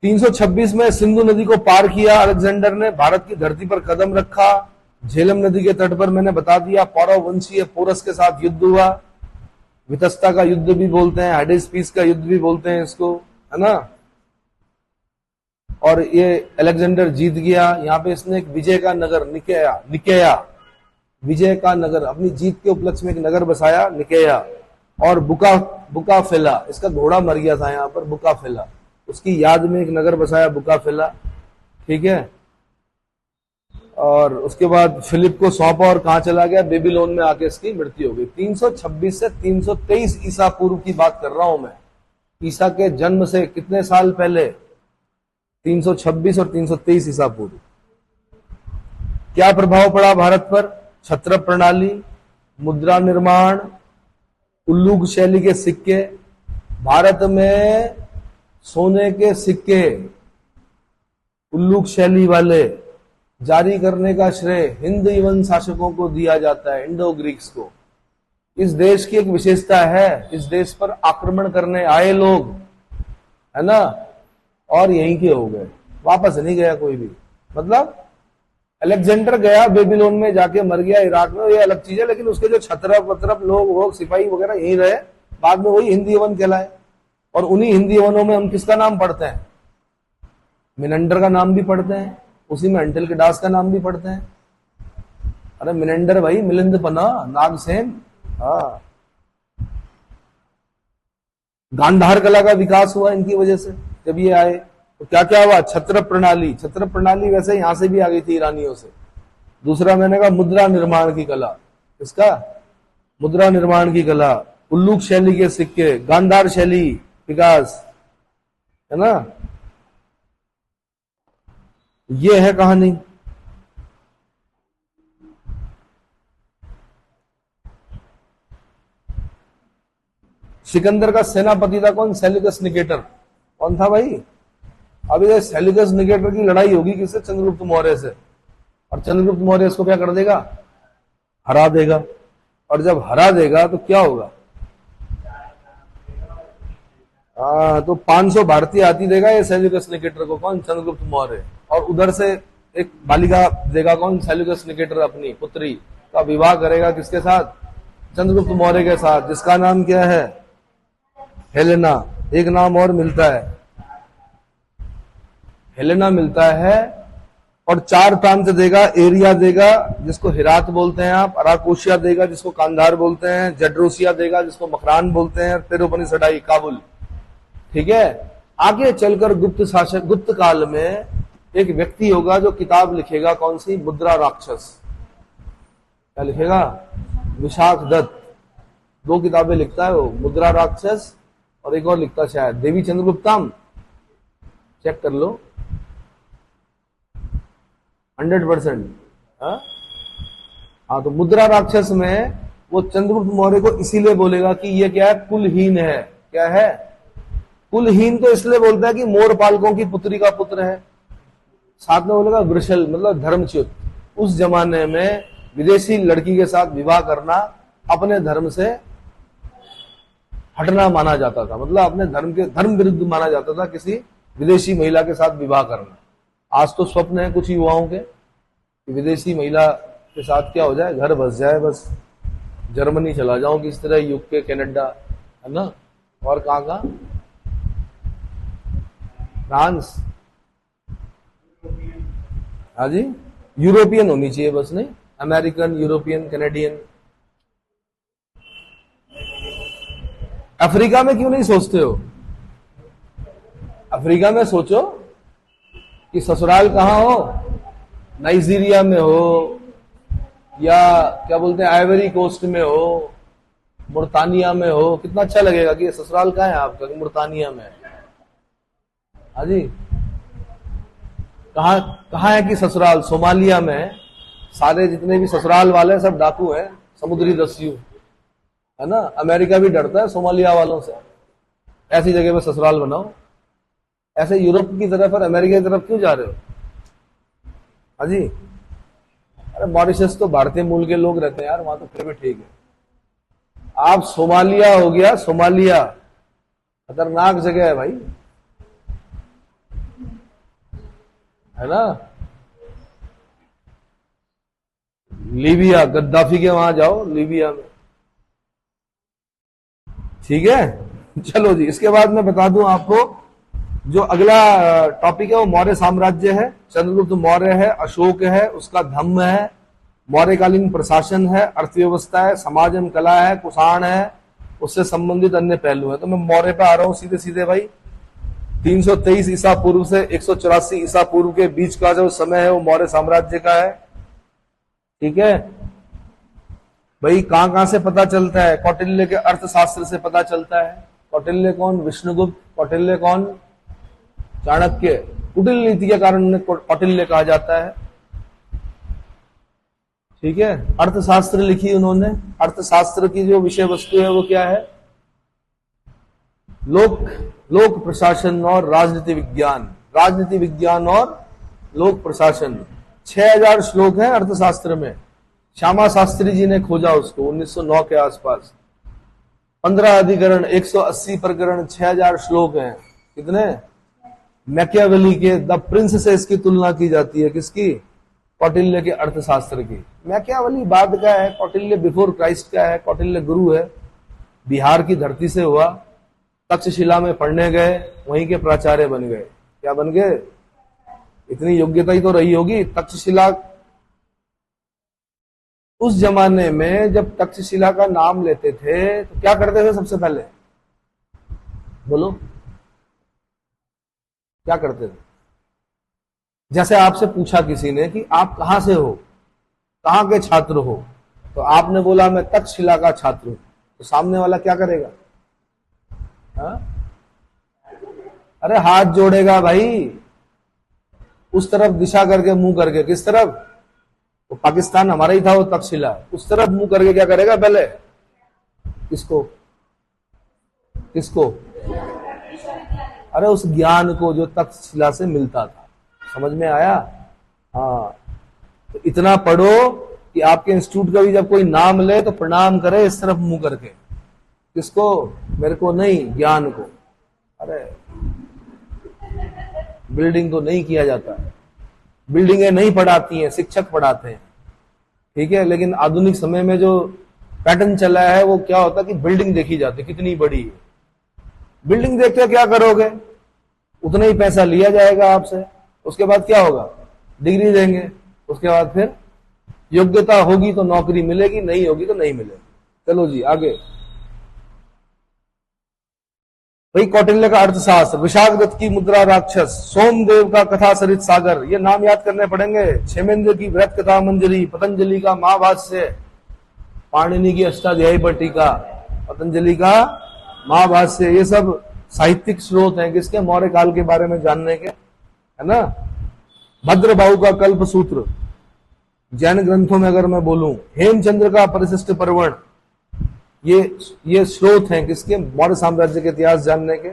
326 में सिंधु नदी को पार किया अलेक्जेंडर ने, भारत की धरती पर कदम रखा। झेलम नदी के तट पर मैंने बता दिया पौरव वंशीय पोरस के साथ युद्ध हुआ। वितस्ता का युद्ध भी बोलते हैं, हाइडेस्पीस का युद्ध भी बोलते हैं इसको, है ना। और ये अलेक्जेंडर जीत गया। यहाँ पे इसने एक विजय का नगर निकेया विजय का नगर, अपनी जीत के उपलक्ष्य में एक नगर बसाया निकेया। और बुकाफेला, इसका घोड़ा मर गया था यहाँ पर, बुकाफेला, उसकी याद में एक नगर बसाया बुकाफेला, ठीक है। और उसके बाद फिलिप को सौंपा और कहां चला गया, बेबीलोन में आके इसकी मृत्यु हो गई। 326 से 323 ईसा पूर्व की बात कर रहा हूं मैं, ईसा के जन्म से कितने साल पहले, 326 और 323 ईसा पूर्व। क्या प्रभाव पड़ा भारत पर, छत्र प्रणाली, मुद्रा निर्माण, उल्लूक शैली के सिक्के। भारत में सोने के सिक्के उल्लूक शैली वाले जारी करने का श्रेय हिंद यवन शासकों को दिया जाता है, इंडो ग्रीक्स को। इस देश की एक विशेषता है, इस देश पर आक्रमण करने आए लोग, है ना, और यहीं के हो गए, वापस नहीं गया कोई भी। मतलब अलेक्जेंडर गया बेबीलोन में जाके मर गया इराक में, ये अलग चीज है, लेकिन उसके जो छत्रप वत्रप लोग वो सिपाही वगैरह यहीं रहे, बाद में वही हिंदी यवन कहलाए। और उन्हीं हिंदी यवनों में हम किसका नाम पढ़ते हैं, मिनेंडर का नाम भी पढ़ते हैं, उसी में एंटिलकिडास का नाम भी पढ़ते हैं। अरे मिनेंडर भाई मिलिंद पन्ना नागसेन, हाँ। गांधार कला का विकास हुआ इनकी वजह से जब ये आए। तो क्या क्या हुआ, छत्र प्रणाली, छत्र प्रणाली वैसे यहां से भी आ गई थी ईरानियों से। दूसरा मैंने कहा मुद्रा निर्माण की कला, इसका मुद्रा निर्माण की कला, उल्लूक शैली के सिक्के, गांधार शैली विकास, है ना। ये है कहानी। सिकंदर का सेनापति था कौन, सेल्यूकस निकेटर। कौन था भाई, अभी ये सेल्यूकस निकेटर की लड़ाई होगी किससे, चंद्रगुप्त मौर्य से। और चंद्रगुप्त मौर्य इसको क्या कर देगा, हरा देगा। और जब हरा देगा तो क्या होगा? तो 500 भारतीय हाथी देगा ये सेल्यूकस निकेटर को, कौन? चंद्रगुप्त मौर्य। और उधर से एक बालिका देगा, कौन? सेल्यूकस निकेटर अपनी पुत्री का विवाह करेगा किसके साथ? चंद्रगुप्त मौर्य के साथ, जिसका नाम क्या है? हेलेना। एक नाम और मिलता है, हेलेना मिलता है। और 4 प्रांत देगा, एरिया देगा जिसको हिरात बोलते हैं आप, अराकोशिया देगा जिसको कांधार बोलते हैं, जड्रोसिया देगा जिसको मकरान बोलते हैं, पेरोपनिसडाई काबुल। ठीक है। आगे चलकर गुप्त शासक, गुप्त काल में एक व्यक्ति होगा जो किताब लिखेगा, कौन सी? मुद्रा राक्षस। क्या लिखेगा? विशाख दत्त। 2 किताबें लिखता है वो, मुद्रा राक्षस और एक और लिखता शायद देवी चंद्रगुप्तम। चेक कर लो, 100%। हाँ, तो मुद्रा राक्षस में वो चंद्रगुप्त मौर्य को इसीलिए बोलेगा कि ये क्या है? कुलहीन है। क्या है? कुलहीन तो इसलिए बोलता है कि मोर पालकों की पुत्री का पुत्र है। साथ में बोलेगा वृषल, मतलब धर्मच्युत। उस जमाने में विदेशी लड़की के साथ विवाह करना अपने धर्म से हटना माना जाता था, मतलब अपने धर्म विरुद्ध माना जाता था किसी विदेशी महिला के साथ विवाह करना। आज तो स्वप्न है कुछ युवाओं के कि विदेशी महिला के साथ क्या हो जाए? घर बस जाए, बस जर्मनी चला जाऊं, किस तरह यूके, कनाडा, है ना, और कहां? फ्रांस। हाँ जी, यूरोपियन होनी चाहिए बस, नहीं अमेरिकन, यूरोपियन, कैनेडियन। अफ्रीका में क्यों नहीं सोचते हो? अफ्रीका में सोचो कि ससुराल कहां हो, नाइजीरिया में हो, या क्या बोलते हैं आइवरी कोस्ट में हो, मुर्तानिया में हो। कितना अच्छा लगेगा कि ससुराल कहां है आपका? कि मुर्तानिया में है। हाँ जी, कहां है कि ससुराल? सोमालिया में है। सारे जितने भी ससुराल वाले सब डाकू हैं, समुद्री दस्यु, है ना। अमेरिका भी डरता है सोमालिया वालों से। ऐसी जगह पे ससुराल बनाओ। ऐसे यूरोप की तरफ और अमेरिका की तरफ क्यों जा रहे हो? हाँ जी, अरे मॉरिशस तो भारतीय मूल के लोग रहते हैं यार, वहां तो फिर भी ठीक है। आप सोमालिया हो गया, सोमालिया खतरनाक जगह है भाई, है ना। लीबिया, गद्दाफी के वहां जाओ, लीबिया में। ठीक है, चलो जी। इसके बाद मैं बता दूं आपको, जो अगला टॉपिक है वो मौर्य साम्राज्य है। चंद्रगुप्त मौर्य है, अशोक है, उसका धम्म है, मौर्यकालीन प्रशासन है, अर्थव्यवस्था है, समाज एवं कला है, कुषाण है, उससे संबंधित अन्य पहलू है। तो मैं मौर्य पे आ रहा हूं सीधे सीधे भाई। 323 ईसा पूर्व से 184 ईसा पूर्व के बीच का जो समय है वो मौर्य साम्राज्य का है। ठीक है भाई। कहां कहां से पता चलता है? कौटिल्य के अर्थशास्त्र से पता चलता है। कौटिल्य कौन? विष्णुगुप्त। कौटिल्य कौन? चाणक्य। कुटिल नीति के कारण उन्हें कौटिल्य कहा जाता है। ठीक है। अर्थशास्त्र लिखी उन्होंने। अर्थशास्त्र की जो विषय वस्तु है वो क्या है? लोक प्रशासन और राजनीति विज्ञान। राजनीति विज्ञान और लोक प्रशासन। 6000 श्लोक है अर्थशास्त्र में। श्यामा शास्त्री जी ने खोजा उसको 1909 के आसपास। 15 अधिकरण, 180 प्रकरण, 6000 श्लोक हैं। कितने? मैकियावेली के द प्रिंस से इसकी तुलना की जाती है। किसकी? कौटिल्य के अर्थशास्त्र की। मैकियावेली बाद का है, कौटिल्य बिफोर क्राइस्ट का है। कौटिल्य गुरु है, बिहार की धरती से हुआ, तक्षशिला में पढ़ने गए, वहीं के प्राचार्य बन गए। क्या बन गए? इतनी योग्यता ही तो रही होगी। तक्षशिला, उस जमाने में जब तक्षशिला का नाम लेते थे तो क्या करते थे सबसे पहले? बोलो, क्या करते थे? जैसे आपसे पूछा किसी ने कि आप कहां से हो, कहां के छात्र हो, तो आपने बोला मैं तक्षशिला का छात्र हूं, तो सामने वाला क्या करेगा? हा? अरे हाथ जोड़ेगा भाई, उस तरफ दिशा करके, मुंह करके। किस तरफ? तो पाकिस्तान हमारा ही था वो तक्षशिला, उस तरफ मुंह करके क्या करेगा पहले? किसको? किसको? अरे उस ज्ञान को जो तक्षशिला से मिलता था। समझ में आया? हाँ, तो इतना पढ़ो कि आपके इंस्टीट्यूट का भी जब कोई नाम ले तो प्रणाम करे इस तरफ मुंह करके। किसको? मेरे को नहीं, ज्ञान को। अरे बिल्डिंग तो नहीं किया जाता है, बिल्डिंगें नहीं पढ़ाती हैं, शिक्षक पढ़ाते हैं, ठीक है। लेकिन आधुनिक समय में जो पैटर्न चला है वो क्या होता है कि बिल्डिंग देखी जाती है, कितनी बड़ी है। बिल्डिंग देख के क्या करोगे? उतना ही पैसा लिया जाएगा आपसे, उसके बाद क्या होगा? डिग्री देंगे, उसके बाद फिर योग्यता होगी तो नौकरी मिलेगी, नहीं होगी तो नहीं मिलेगी। चलो जी आगे। भाई कौटिल्य का अर्थशास्त्र, विशाखदत्त की मुद्रा राक्षस, सोमदेव का कथा सरित सागर, ये नाम याद करने पड़ेंगे। क्षेमेंद्र की व्रत कथा मंजरी, पतंजलि का महाभाष्य, पाणिनि की अष्टाध्यायी पर टीका, पतंजलि का महाभाष्य, ये सब साहित्यिक स्रोत हैं किसके? मौर्य काल के बारे में जानने के, है ना। भद्रबाहु का कल्प सूत्र, जैन ग्रंथों में अगर मैं बोलूं, हेमचंद्र का परिशिष्ट पर्वण, ये स्रोत हैं किसके? मौर्य साम्राज्य के इतिहास जानने के।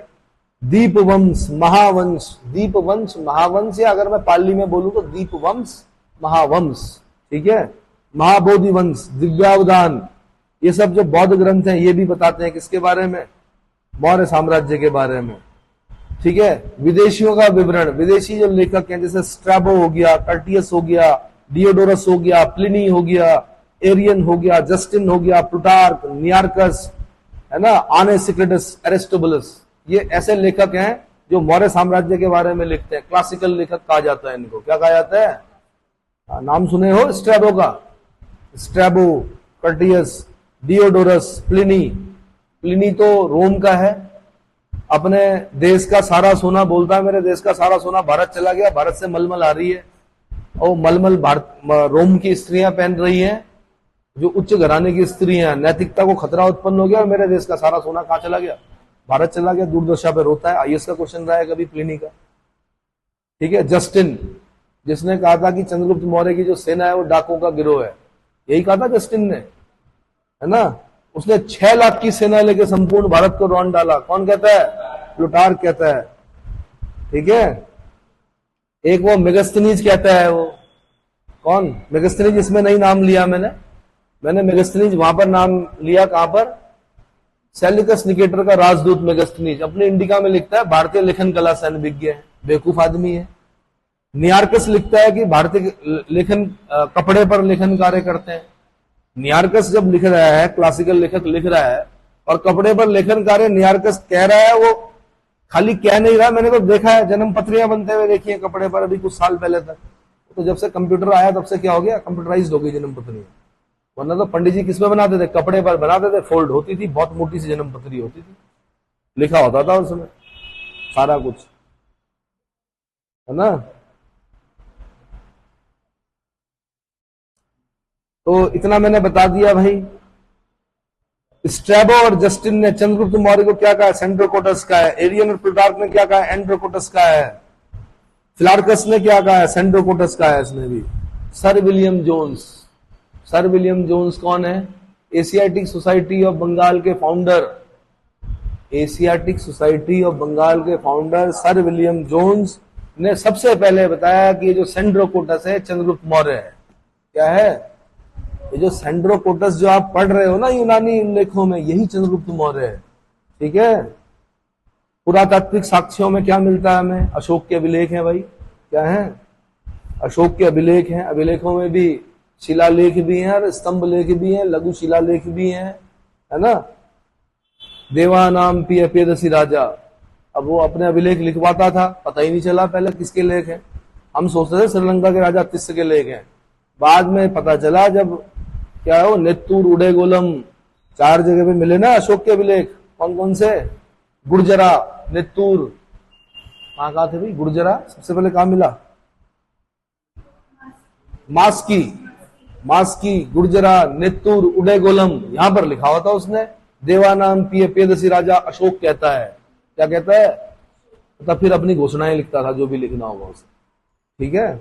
दीपवंश महावंश, दीपवंश महावंश, या अगर मैं पाली में बोलूं तो दीपवंश महावंश, ठीक है। महाबोधि वंश, दिव्यावदान, ये सब जो बौद्ध ग्रंथ हैं ये भी बताते हैं किसके बारे में? मौर्य साम्राज्य के बारे में, ठीक है। विदेशियों का विवरण, विदेशी जो लेखक हैं जैसे स्ट्रैबो हो गया, कर्टियस हो गया, डियोडोरस हो गया, प्लिनी हो गया, एरियन हो गया, जस्टिन हो गया, प्लूटार्क, नियार्कस, है ना, आनेसिक्लेटस, एरिस्टोबुलस, ये ऐसे लेखक हैं जो मौर्य साम्राज्य के बारे में लिखते हैं। क्लासिकल लेखक कहा जाता है इनको। क्या कहा जाता है? नाम सुने हो स्ट्रैबो का? Strabo, Curtius, Diodorus, Pliny. Pliny तो रोम का है, अपने देश का सारा सोना बोलता है, मेरे देश का सारा सोना भारत चला गया, भारत से मलमल आ रही है, और मलमल रोम की स्त्रियां पहन रही हैं, जो उच्च घराने की स्त्रियां। नैतिकता को खतरा उत्पन्न हो गया और मेरे देश का सारा सोना कहां चला गया? भारत चला गया। दूरदर्शा पे रोता है। आईएएस का क्वेश्चन रहा है कभी प्लिनी का, ठीक है। जस्टिन, जिसने कहा था कि चंद्रगुप्त मौर्य की जो सेना है वो डाकुओं का गिरोह है, यही कहा था जस्टिन ने, है ना। उसने 6 लाख की सेना लेकर संपूर्ण भारत को रौंद डाला। कौन कहता है? प्लूटार्क कहता है, ठीक है। एक वो मेगस्थनीज कहता है, वो कौन? मेगस्थनीज, इसमें नहीं नाम लिया मैंने मेगस्थनीज वहां पर नाम लिया, कहां पर? सेल्यूकस निकेटर का राजदूत मेगस्थनीज अपने इंडिका में लिखता है भारतीय लेखन कला से अनभिज्ञ है, बेवकूफ आदमी है। नियार्कस लिखता है कि भारतीय लेखन कपड़े पर लेखन कार्य करते हैं। नियार्कस जब लिख रहा है, क्लासिकल लेखक लिख रहा है और कपड़े पर लेखन कार्य नियार्कस कह रहा है, वो खाली कह नहीं रहा, मैंने तो देखा है, जन्म पत्रियां बनते हुए देखी है कपड़े पर अभी कुछ साल पहले तक। तो जब से कंप्यूटर आया तब से क्या हो गया? कंप्यूटराइज्ड हो गई जन्म पत्रियां। वरना तो पंडित जी किस पे बनाते थे? कपड़े पर बनाते थे, फोल्ड होती थी, बहुत मोटी सी जन्म पत्री होती थी, लिखा होता था उसमें सारा कुछ, है ना। तो इतना मैंने बता दिया भाई। स्ट्रैबो और जस्टिन ने चंद्रगुप्त मौर्य को क्या कहा? सेंड्रोकोटस का है। एरियन और प्लूटार्क ने क्या कहा? एंड्रोकोटस का है। फिलार्कस ने क्या कहा है? सेंड्रोकोटस का है। इसने भी। Sir William Jones, sir William Jones कौन है? एशियाटिक सोसाइटी ऑफ बंगाल के founder, Asiatic Society of Bengal के फाउंडर सर विलियम जोन्स ने सबसे पहले बताया कि ये जो सेंड्रोकोटस है चंद्रगुप्त मौर्य है। क्या है? ये जो सेंड्रोकोटस जो आप पढ़ रहे हो ना यूनानी लेखों में, यही चंद्रगुप्त मौर्य है, ठीक है। पुरातात्विक साक्ष्यों में क्या मिलता है हमें? अशोक के अभिलेख हैं भाई। क्या है? अशोक के अभिलेख हैं। अभिलेखों में भी शिलालेख भी हैं और स्तंभ लेख भी हैं, लघु शिलालेख भी हैं, है ना। देवानाम पियदसी राजा, अब वो अपने अभिलेख लिखवाता था, पता ही नहीं चला पहले किसके लेख हैं। हम सोचते थे श्रीलंका के राजा तिस्स के लेख हैं, बाद में पता चला जब क्या है वो नेत्तूर, उडेगोलम 4 जगह पे मिले ना अशोक के अभिलेख। कौन कौन से? गुर्जरा, नेत्तूर, कहाँ थे भाई? गुर्जरा सबसे पहले कहाँ मिला? मास्की, गुर्जरा, नेत्तूर, उडेगोलम, यहां पर लिखा हुआ था उसने। देवानाम पियदसी राजा अशोक कहता है। क्या कहता है? तब फिर अपनी घोषणाएं लिखता था, जो भी लिखना होगा उसे, ठीक है।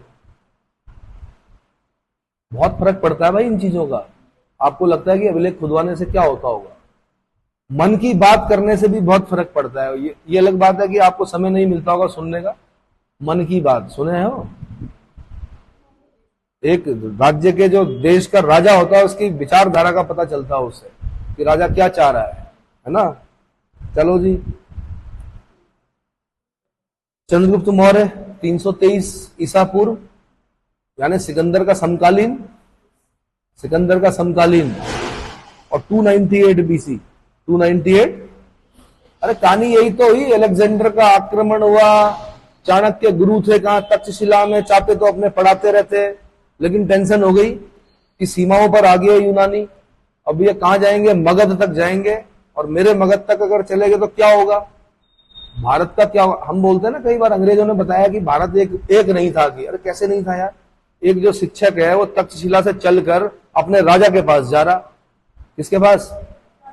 बहुत फर्क पड़ता है भाई इन चीजों का। आपको लगता है कि अभिलेख खुदवाने से क्या होता होगा? मन की बात करने से भी बहुत फर्क पड़ता है। ये अलग बात है कि आपको समय नहीं मिलता होगा सुनने का। मन की बात सुने हो? एक राज्य के जो देश का राजा होता है उसकी विचारधारा का पता चलता है उससे कि राजा क्या चाह रहा है ना। चलो जी, चंद्रगुप्त मौर्य 323 ईसा पूर्व, यानी सिकंदर का समकालीन, और 298 बीसी, 298। अरे कहानी यही तो हुई, अलेक्जेंडर का आक्रमण हुआ, चाणक्य गुरु थे कहां, तक्षशिला में चाहते तो अपने पढ़ाते रहते, लेकिन टेंशन हो गई कि सीमाओं पर आ गए यूनानी, अब ये कहां जाएंगे, मगध तक जाएंगे, और मेरे मगध तक अगर चले गए तो क्या होगा, भारत का क्या होगा। हम बोलते हैं ना, कई बार अंग्रेजों ने बताया कि भारत एक नहीं था, कि अरे कैसे नहीं था यार, एक जो शिक्षक है वो तक्षशिला से चलकर अपने राजा के पास जा रहा, किसके पास,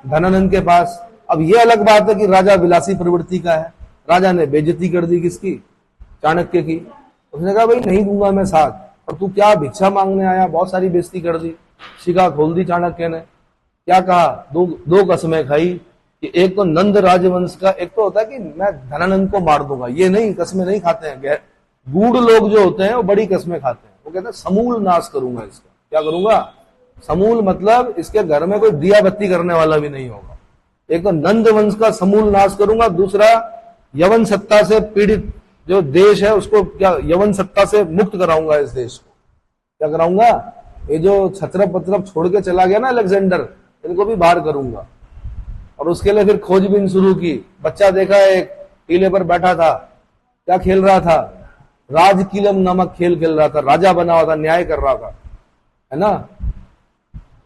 धनानंद के पास। अब ये अलग बात है कि राजा विलासी प्रवृत्ति का है, राजा ने बेइज्जती कर दी किसकी, चाणक्य की। उसने कहा भाई नहीं दूंगा मैं साथ, और तू क्या भिक्षा मांगने आया, बहुत सारी बेइज्जती कर दी, शिखा खोल दी चाणक्य ने। क्या कहा, दो कसमें खाई कि एक तो नंद राजवंश का, एक तो होता है कि मैं धनानंद को मार दूंगा, ये नहीं, कसमें नहीं खाते हैं, गूढ़ लोग जो होते हैं वो बड़ी कसमें खाते हैं, वो कहते हैं समूल नाश करूंगा इसका। क्या करूंगा, समूल मतलब इसके घर में कोई दिया बत्ती करने वाला भी नहीं होगा। एक तो नंद वंश का समूल नाश करूंगा, दूसरा यवन सत्ता से पीड़ित जो देश है उसको क्या यवन सत्ता से मुक्त कराऊंगा, इस देश को क्या कराऊंगा, ये जो छत्रप पत्रप छोड़ के चला गया ना अलेक्जेंडर, इनको भी बाहर करूंगा। और उसके लिए फिर खोजबीन शुरू की। बच्चा देखा, एक टीले पर बैठा था, क्या खेल रहा था, राजकीलम नामक खेल खेल रहा था, राजा बना हुआ था, न्याय कर रहा था, है ना।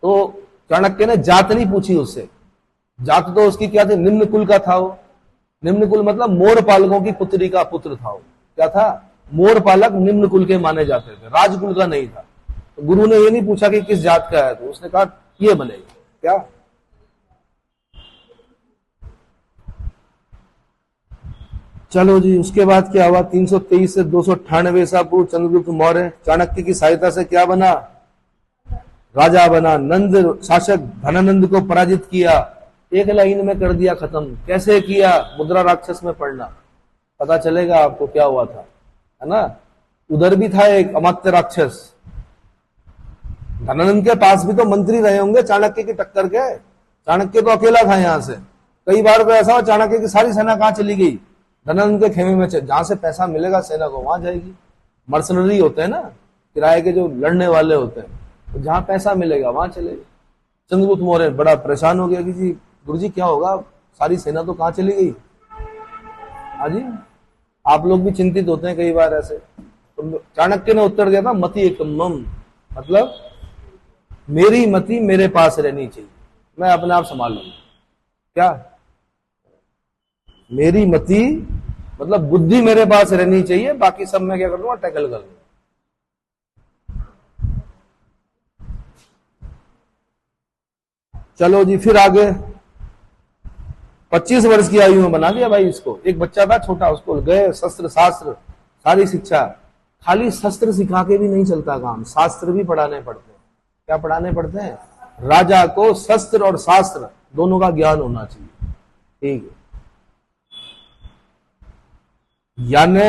तो चाणक्य ने जात नहीं पूछी उससे, जात तो उसकी क्या थी, निम्न कुल का था वो। निम्न कुल मतलब मोर पालकों की पुत्री का पुत्र था वो। क्या था, मोर पालक निम्न कुल के माने जाते थे, राजकुल का नहीं था। तो गुरु ने ये नहीं पूछा कि किस जात का है, तो उसने कहा ये बनेगा। क्या, चलो जी, उसके बाद क्या हुआ, 323 से 298 ईसा पूर्व, चंद्रगुप्त मौर्य चाणक्य की सहायता से क्या बना, राजा बना, नंद शासक धनानंद को पराजित किया, एक लाइन में कर दिया खत्म। कैसे किया, मुद्रा राक्षस में पढ़ना, पता चलेगा आपको क्या हुआ था, है ना। उधर भी था एक अमात्य राक्षस, धनानंद के पास भी तो मंत्री रहे होंगे चाणक्य की टक्कर के, चाणक्य तो अकेला था यहाँ से। कई बार तो ऐसा हो चाणक्य की सारी सेना कहां चली गई, धनानंद के खेमे में, जहां से पैसा मिलेगा सेना को वहां जाएगी। मर्सनरी होते हैं ना, किराए के जो लड़ने वाले होते हैं, तो जहां पैसा मिलेगा वहां चलेगा। चंद्रगुप्त मौर्य बड़ा परेशान हो गया कि जी गुरुजी क्या होगा, सारी सेना तो कहां चली गई। हाँ जी, आप लोग भी चिंतित होते हैं कई बार ऐसे। तो चाणक्य ने उत्तर दिया था, मति एकम्मम, मतलब मेरी मति मेरे पास रहनी चाहिए, मैं अपने आप संभाल लूंगा। क्या, मेरी मति मतलब बुद्धि मेरे पास रहनी चाहिए, बाकी सब मैं क्या कर लूंगा, टैकल कर लूंगा। चलो जी, फिर आगे 25 वर्ष की आयु में बना दिया भाई इसको। एक बच्चा था छोटा, उसको गए शस्त्र शास्त्र सारी शिक्षा। खाली शस्त्र सिखा के भी नहीं चलता काम, शास्त्र भी पढ़ाने पड़ते हैं। क्या पढ़ाने पड़ते हैं, राजा को शस्त्र और शास्त्र दोनों का ज्ञान होना चाहिए, ठीक है। यानी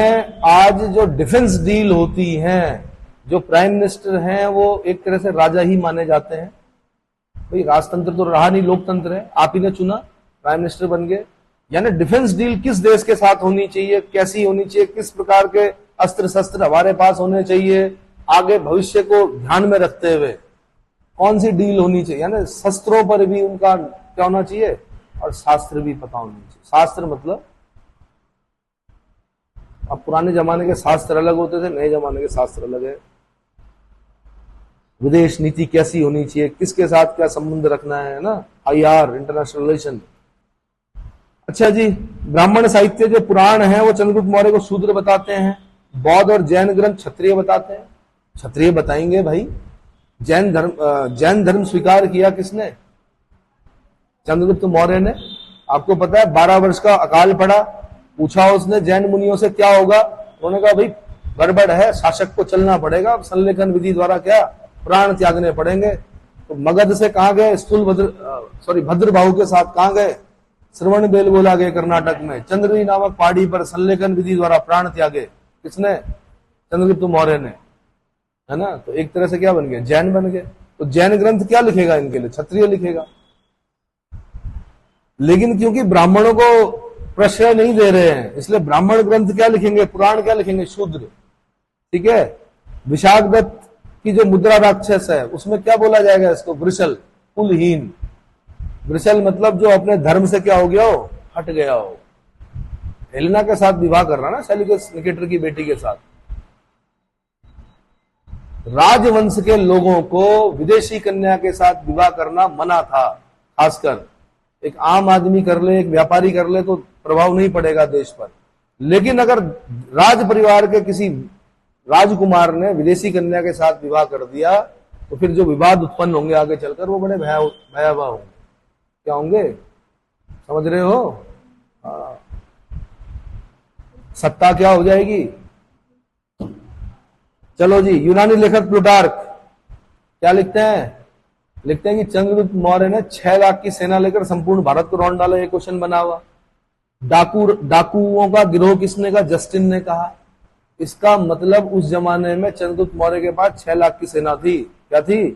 आज जो डिफेंस डील होती हैं, जो प्राइम मिनिस्टर हैं वो एक तरह से राजा ही माने जाते हैं। भाई राजतंत्र तो रहा नहीं, लोकतंत्र है, आप ही ने चुना, प्राइम मिनिस्टर बन गए। यानी डिफेंस डील किस देश के साथ होनी चाहिए, कैसी होनी चाहिए, किस प्रकार के अस्त्र शस्त्र हमारे पास होने चाहिए, आगे भविष्य को ध्यान में रखते हुए कौन सी डील होनी चाहिए। यानी शस्त्रों पर भी उनका क्या होना चाहिए, और शास्त्र भी पता होना चाहिए। शास्त्र मतलब अब पुराने जमाने के शास्त्र अलग होते थे, नए जमाने के शास्त्र अलग है। विदेश नीति कैसी होनी चाहिए, किसके साथ क्या संबंध रखना है ना, IR इंटरनेशनल रिलेशन। अच्छा जी, ब्राह्मण साहित्य जो पुराण है वो चंद्रगुप्त मौर्य को शूद्र बताते हैं, बौद्ध और जैन ग्रंथ क्षत्रिय बताते हैं। क्षत्रिय बताएंगे भाई, जैन धर्म स्वीकार किया किसने, चंद्रगुप्त मौर्य ने। आपको पता है 12 वर्ष का अकाल पड़ा, पूछा उसने जैन मुनियों से क्या होगा, उन्होंने कहा भाई गड़बड़ है, शासक को चलना पड़ेगा, संलेखन विधि द्वारा क्या प्राण त्यागने पड़ेंगे। तो मगध से कहां गए, भद्रबाहु के साथ कहां गए, श्रवण बेलगोला गए कर्नाटक में, चंद्रगिरी नामक पहाड़ी पर संलेखन विधि द्वारा प्राण त्यागे। किसने, चंद्रगुप्त मौर्य ने। है ना। तो एक तरह से क्या बन गए, जैन बन गए। तो जैन ग्रंथ क्या लिखेगा इनके लिए, क्षत्रिय लिखेगा। लेकिन क्योंकि ब्राह्मणों को प्रश्रय नहीं दे रहे हैं, इसलिए ब्राह्मण ग्रंथ क्या लिखेंगे, पुराण क्या लिखेंगे, शूद्र। ठीक है। विशाखदत्त की जो मुद्रा राक्षस है उसमें क्या बोला जाएगा इसको, वृषल, कुलहीन। वृषल मतलब जो अपने धर्म से क्या हो गया हो, हट गया हो। हेलेना के साथ विवाह कर रहा ना, सेल्यूकस निकेटर की बेटी के साथ। राजवंश के लोगों को विदेशी कन्या के साथ विवाह करना मना था। खासकर एक आम आदमी कर ले, एक व्यापारी कर ले तो प्रभाव नहीं पड़ेगा देश पर। लेकिन अगर राज परिवार के किसी राजकुमार ने विदेशी कन्या के साथ विवाह कर दिया तो फिर जो विवाद उत्पन्न होंगे आगे चलकर वो बड़े भयावह होंगे। क्या होंगे, समझ रहे हो। हाँ। सत्ता क्या हो जाएगी। चलो जी, यूनानी लेखक प्लूटार्क क्या लिखते हैं, लिखते हैं कि चंद्रगुप्त मौर्य ने 6 लाख की सेना लेकर संपूर्ण भारत को रौंद डाला। ये क्वेश्चन बना हुआ। डाकुओं का गिरोह किसने कहा, जस्टिन ने कहा। इसका मतलब उस जमाने में चंद्रगुप्त मौर्य के पास 6 लाख की सेना थी। क्या थी।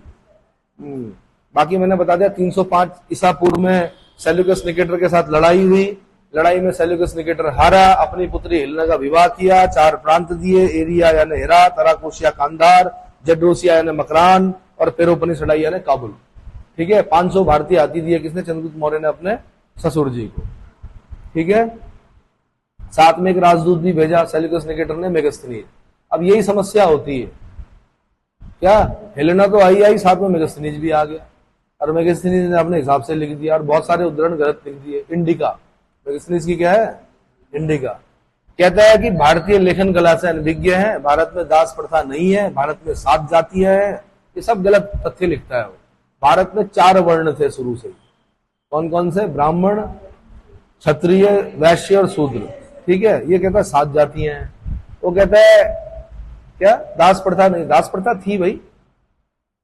बाकी मैंने बता दिया 305 ईसा पूर्व में सेल्यूकस निकेटर के साथ लड़ाई हुई। लड़ाई में सेल्यूकस निकेटर हारा, अपनी पुत्री हेलेना का विवाह किया, 4 प्रांत दिए, एरिया यानी हेरात, अराकोशिया कांधार, जड्रोसिया यानी मकरान और पेरोपनिसडाई यानी काबुल। ठीक है। 500 भारतीय हाथी दिए किसने, चंद्रगुप्त मौर्य ने अपने ससुर जी को। ठीक है। साथ में एक राजदूत भी भेजा सेल्यूकस निकेटर ने, मेगस्थनीज। अब यही समस्या होती है क्या, हेलेना तो आई, साथ में मेगस्थनीज भी आ गया और मेगस्थनीज ने अपने हिसाब से लिख दिया और बहुत सारे उद्धरण गलत लिख दिए। इंडिका, मेगस्थनीज की क्या है, इंडिका। कहता है कि भारतीय लेखन कला से अनभिज्ञ है, भारत में दास प्रथा नहीं है, भारत में 7 जातियां हैं। ये सब गलत तथ्य लिखता है वो। भारत में 4 वर्ण थे शुरू से। कौन कौन से, ब्राह्मण, क्षत्रिय, वैश्य और शूद्र। ठीक है। ये कहता है 7 जातियां हैं। वो कहता है क्या, दास प्रथा नहीं, दास प्रथा थी भाई।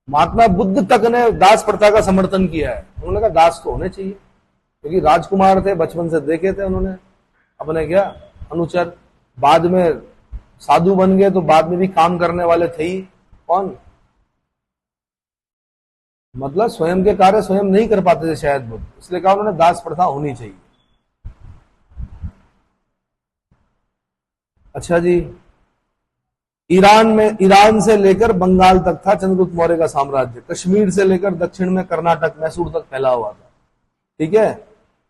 महात्मा बुद्ध तक ने दास प्रथा का समर्थन किया है। उन्होंने कहा दास तो होने चाहिए, क्योंकि राजकुमार थे, बचपन से देखे थे उन्होंने अपने क्या अनुचर। बाद में साधु बन गए तो बाद में भी काम करने वाले थे ही। कौन, मतलब स्वयं के कार्य स्वयं नहीं कर पाते थे शायद बुद्ध, इसलिए कहा उन्होंने दास प्रथा होनी चाहिए। अच्छा जी, ईरान से लेकर बंगाल तक था चंद्रगुप्त मौर्य का साम्राज्य। कश्मीर से लेकर दक्षिण में कर्नाटक, मैसूर तक फैला हुआ था। ठीक है।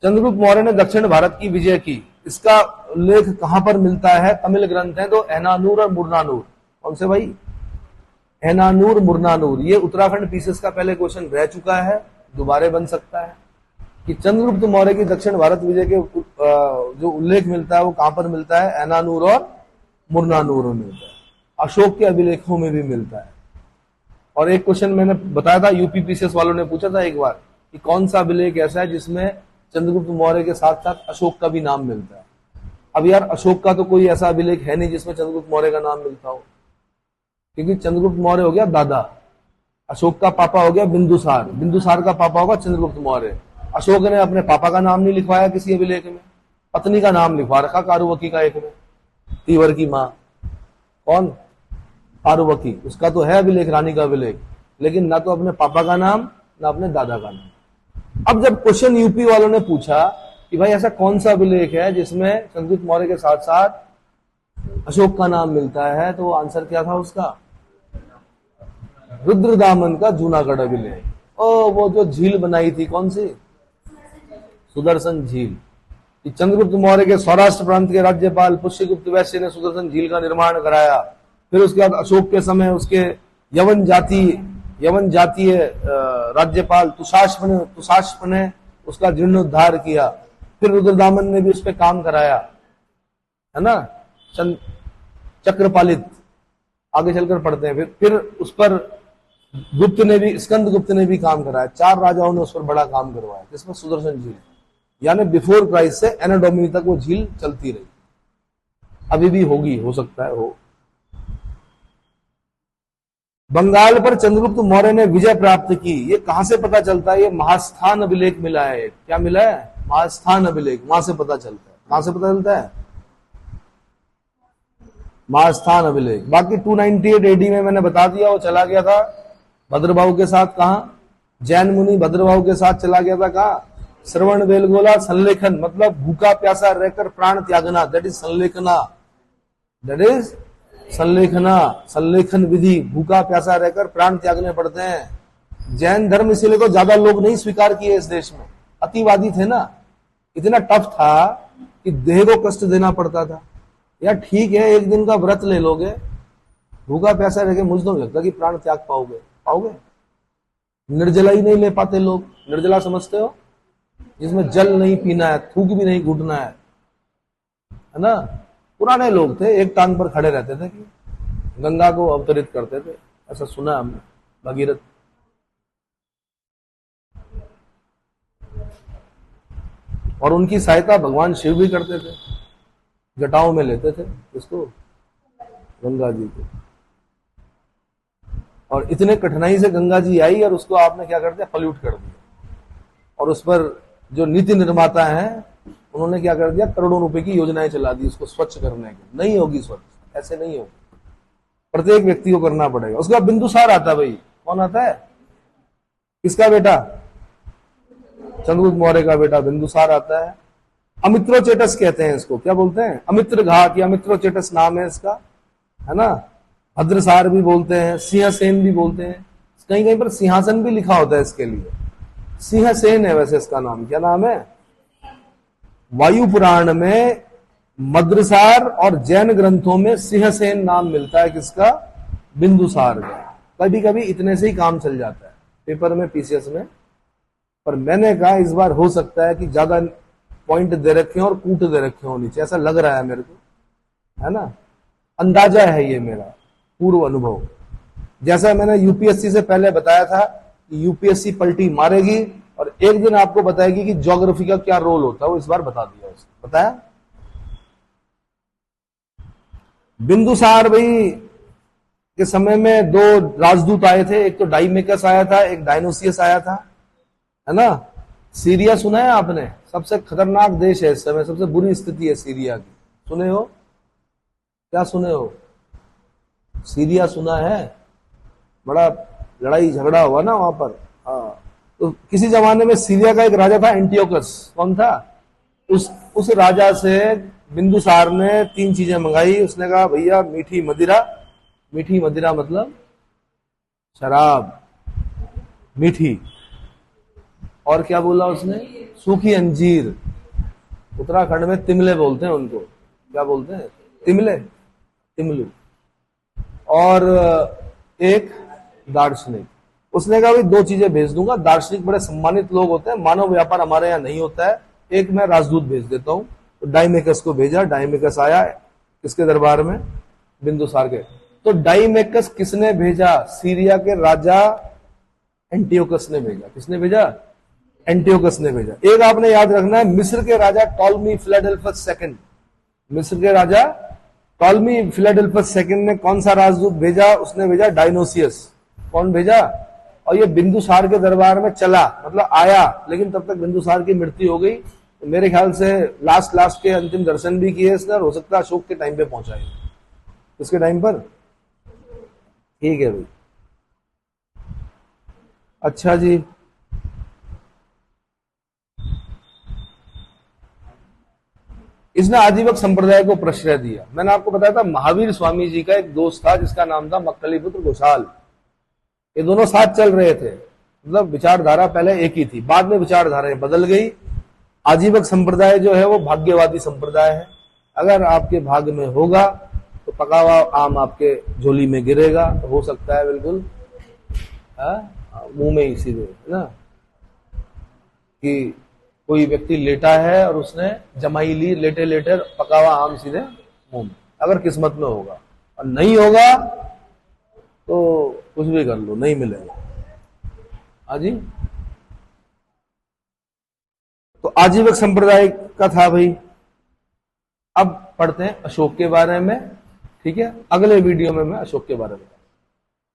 चंद्रगुप्त मौर्य ने दक्षिण भारत की विजय की। इसका उल्लेख कहां पर मिलता है, तमिल ग्रंथ है तो एनानूर और मुरनानूर। कौन से भाई, एनानूर, मुरनानूर। ये उत्तराखंड पीसेस का पहले क्वेश्चन रह चुका है, दोबारा बन सकता है कि चंद्रगुप्त मौर्य की दक्षिण भारत विजय के जो उल्लेख मिलता है वो कहां पर मिलता है, एनानूर और मुरनानूर में मिलता है। अशोक के अभिलेखों में भी मिलता है। और एक क्वेश्चन मैंने बताया था, यूपी पीसीएस वालों ने पूछा था एक बार कि कौन सा अभिलेख ऐसा है जिसमें चंद्रगुप्त मौर्य के साथ साथ अशोक का भी नाम मिलता है। अब यार अशोक का तो कोई ऐसा अभिलेख है नहीं जिसमें चंद्रगुप्त मौर्य का नाम मिलता हो, क्योंकि चंद्रगुप्त मौर्य हो गया दादा, अशोक का पापा हो गया बिंदुसार, बिंदुसार का पापा होगा चंद्रगुप्त मौर्य। अशोक ने अपने पापा का नाम नहीं लिखवाया किसी अभिलेख में, पत्नी का नाम लिखवा रखा कारुवकी का एक में, तीवर की मां। कौन, कारुवकी, उसका तो है अभिलेख, रानी का अभिलेख, लेकिन ना तो अपने पापा का नाम ना अपने दादा का नाम। अब जब क्वेश्चन यूपी वालों ने पूछा कि भाई ऐसा कौन सा अभिलेख है जिसमें चंद्रगुप्त मौर्य के साथ साथ अशोक का नाम मिलता है, तो आंसर क्या था उसका, रुद्रदामन का जूनागढ़ अभिलेख। वो जो झील बनाई थी, कौन सी, सुदर्शन झील। चंद्रगुप्त मौर्य के सौराष्ट्र प्रांत के राज्यपाल पुष्यगुप्त वैश्य ने सुदर्शन झील का निर्माण कराया। फिर उसके बाद अशोक के समय उसके यवन जातीय राज्यपाल तुषाश्व ने उसका जीर्णोद्धार किया। फिर रुद्रदामन ने भी उस पर काम कराया, है ना, चक्रपालित, आगे चलकर पढ़ते हैं। फिर उस पर स्कंद गुप्त ने भी काम कराया। 4 राजाओं ने उस पर बड़ा काम करवाया, जिसमें सुदर्शन झील, यानी बिफोर क्राइस्ट से एना डोमिनी तक वो झील चलती रही, अभी भी होगी, हो सकता है हो। बंगाल पर चंद्रगुप्त मौर्य ने विजय प्राप्त की, ये कहां से पता चलता है, ये महास्थान अभिलेख मिला है। क्या मिला है, महास्थान अभिलेख, वहां से पता चलता है। कहां से पता चलता है, महास्थान अभिलेख। बाकी 298 एडी में मैंने बता दिया, वो चला गया था भद्रभाव के साथ। कहा? जैन मुनि भद्रभाव के साथ चला गया था। कहा? श्रवण बेलगोला संलेखन, मतलब भूखा प्यासा रहकर प्राण त्यागना, दैट इज संलेखना, दैट इज संलेखना, संलेखन विधि। भूखा प्यासा रहकर प्राण त्यागने पड़ते हैं। जैन धर्म इसीलिए तो ज्यादा लोग नहीं स्वीकार किए इस देश में, अतिवादी थे ना, इतना टफ था कि देह को कष्ट देना पड़ता था। यार ठीक है, एक दिन का व्रत ले लोगे, भूखा प्यासा रह के, मुझे तो नहीं लगता कि प्राण त्याग पाओगे। निर्जला ही नहीं ले पाते लोग। निर्जला समझते हो? जिसमें जल नहीं पीना है, थूक भी नहीं घुटना है ना। पुराने लोग थे, एक टांग पर खड़े रहते थे कि गंगा को अवतरित करते थे, ऐसा सुना हमने, भगीरथ। और उनकी सहायता भगवान शिव भी करते थे, जटाओं में लेते थे इसको, गंगा जी को। और इतने कठिनाई से गंगा जी आई और उसको आपने क्या कर दिया? पल्यूट कर दिया। और उस पर जो नीति निर्माता हैं उन्होंने क्या कर दिया? करोड़ों रुपए की योजनाएं चला दी उसको स्वच्छ करने की। नहीं होगी स्वच्छ, ऐसे नहीं होगी, प्रत्येक व्यक्ति को करना पड़ेगा। उसके बाद बिंदुसार आता है भाई। कौन आता है? किसका बेटा? चंद्रगुप्त मौर्य का बेटा बिंदुसार आता है। अमित्रोचेटस कहते हैं इसको। क्या बोलते हैं? अमित्र घाट या अमित्रोचेटस नाम है इसका, है ना। भद्रसार भी बोलते हैं, सिंहसेन भी बोलते हैं, कहीं कहीं पर सिंहासन भी लिखा होता है इसके लिए। सिंहसेन है वैसे इसका नाम। क्या नाम है? वायु पुराण में मद्रसार और जैन ग्रंथों में सिंहसेन नाम मिलता है। किसका? बिंदुसार का। कभी कभी इतने से ही काम चल जाता है पेपर में, पीसीएस में। पर मैंने कहा इस बार हो सकता है कि ज्यादा पॉइंट दे रखे हो और कूट दे रखे हो नीचे, ऐसा लग रहा है मेरे को, है ना। अंदाजा है ये मेरा पूर्व अनुभव। जैसा मैंने यूपीएससी से पहले बताया था कि यूपीएससी पलटी मारेगी और एक दिन आपको बताएगी कि ज्योग्राफी का क्या रोल होता है, वो इस बार बता दिया उसने। बताया? बिंदुसार भाई के समय में दो राजदूत आए थे, एक तो डाइमेकस आया था, एक डायनोसियस आया था, है ना। सीरिया सुना है आपने? सबसे खतरनाक देश है इस समय, सबसे बुरी स्थिति है सीरिया की। सुने हो? क्या सुने हो? सीरिया सुना है? बड़ा लड़ाई झगड़ा हुआ ना वहां पर। हाँ, तो किसी जमाने में सीरिया का एक राजा था एंटियोकस। कौन था? उस राजा से बिंदुसार ने 3 चीजें मंगाई। उसने कहा भैया मीठी मदिरा, मीठी मदिरा मतलब शराब मीठी, और क्या बोला उसने? सूखी अंजीर। उत्तराखंड में तिमले बोलते हैं उनको। क्या बोलते हैं? तिमले, तिमलू। और एक दार्शनिक। उसने कहा भाई 2 चीजें भेज दूंगा। दार्शनिक बड़े सम्मानित लोग होते हैं, मानव व्यापार हमारे यहाँ नहीं होता है, एक मैं राजदूत भेज देता हूं। तो डाइमेकस को भेजा, डाइमेकस आया किसके दरबार में? बिंदुसार के। तो डाइमेकस किसने भेजा? सीरिया के राजा एंटियोकस ने भेजा। किसने भेजा? एंटियोकस ने भेजा। एक आपने याद रखना है, मिस्र के राजा टॉलमी फिलाडेल्फस सेकंड, मिस्र के राजा टॉलमी फिलाडेल्फस सेकंड ने कौन सा राजदूत भेजा? उसने भेजा डायनोसियस। कौन भेजा? और ये बिंदुसार के दरबार में चला, मतलब आया, लेकिन तब तक बिंदुसार की मृत्यु हो गई। तो मेरे ख्याल से लास्ट के अंतिम दर्शन भी किए इसने, हो सकता है अशोक के टाइम पे पहुंचा है। किसके टाइम पर? ठीक है भाई। अच्छा जी, इसने आजीवक संप्रदाय को प्रश्रय दिया। मैंने आपको बताया था महावीर स्वामी जी का एक दोस्त था जिसका नाम था मक्खलीपुत्र घोषाल। ये दोनों साथ चल रहे थे, मतलब विचारधारा पहले एक ही थी, बाद में विचारधाराएं बदल गई। आजीवक संप्रदाय जो है वो भाग्यवादी संप्रदाय है। अगर आपके भाग्य में होगा तो पका हुआ आम आपके झोली में गिरेगा। हो सकता है बिल्कुल मुंह में ही सीधे, है ना, कि कोई व्यक्ति लेटा है और उसने जमाई ली, लेटे लेटे पका हुआ आम सीधे मुंह में, अगर किस्मत में होगा। और नहीं होगा तो कुछ भी कर लो, नहीं मिलेगा। हाजी, तो आजीवक संप्रदाय का था भाई। अब पढ़ते हैं अशोक के बारे में, ठीक है। अगले वीडियो में मैं अशोक के बारे में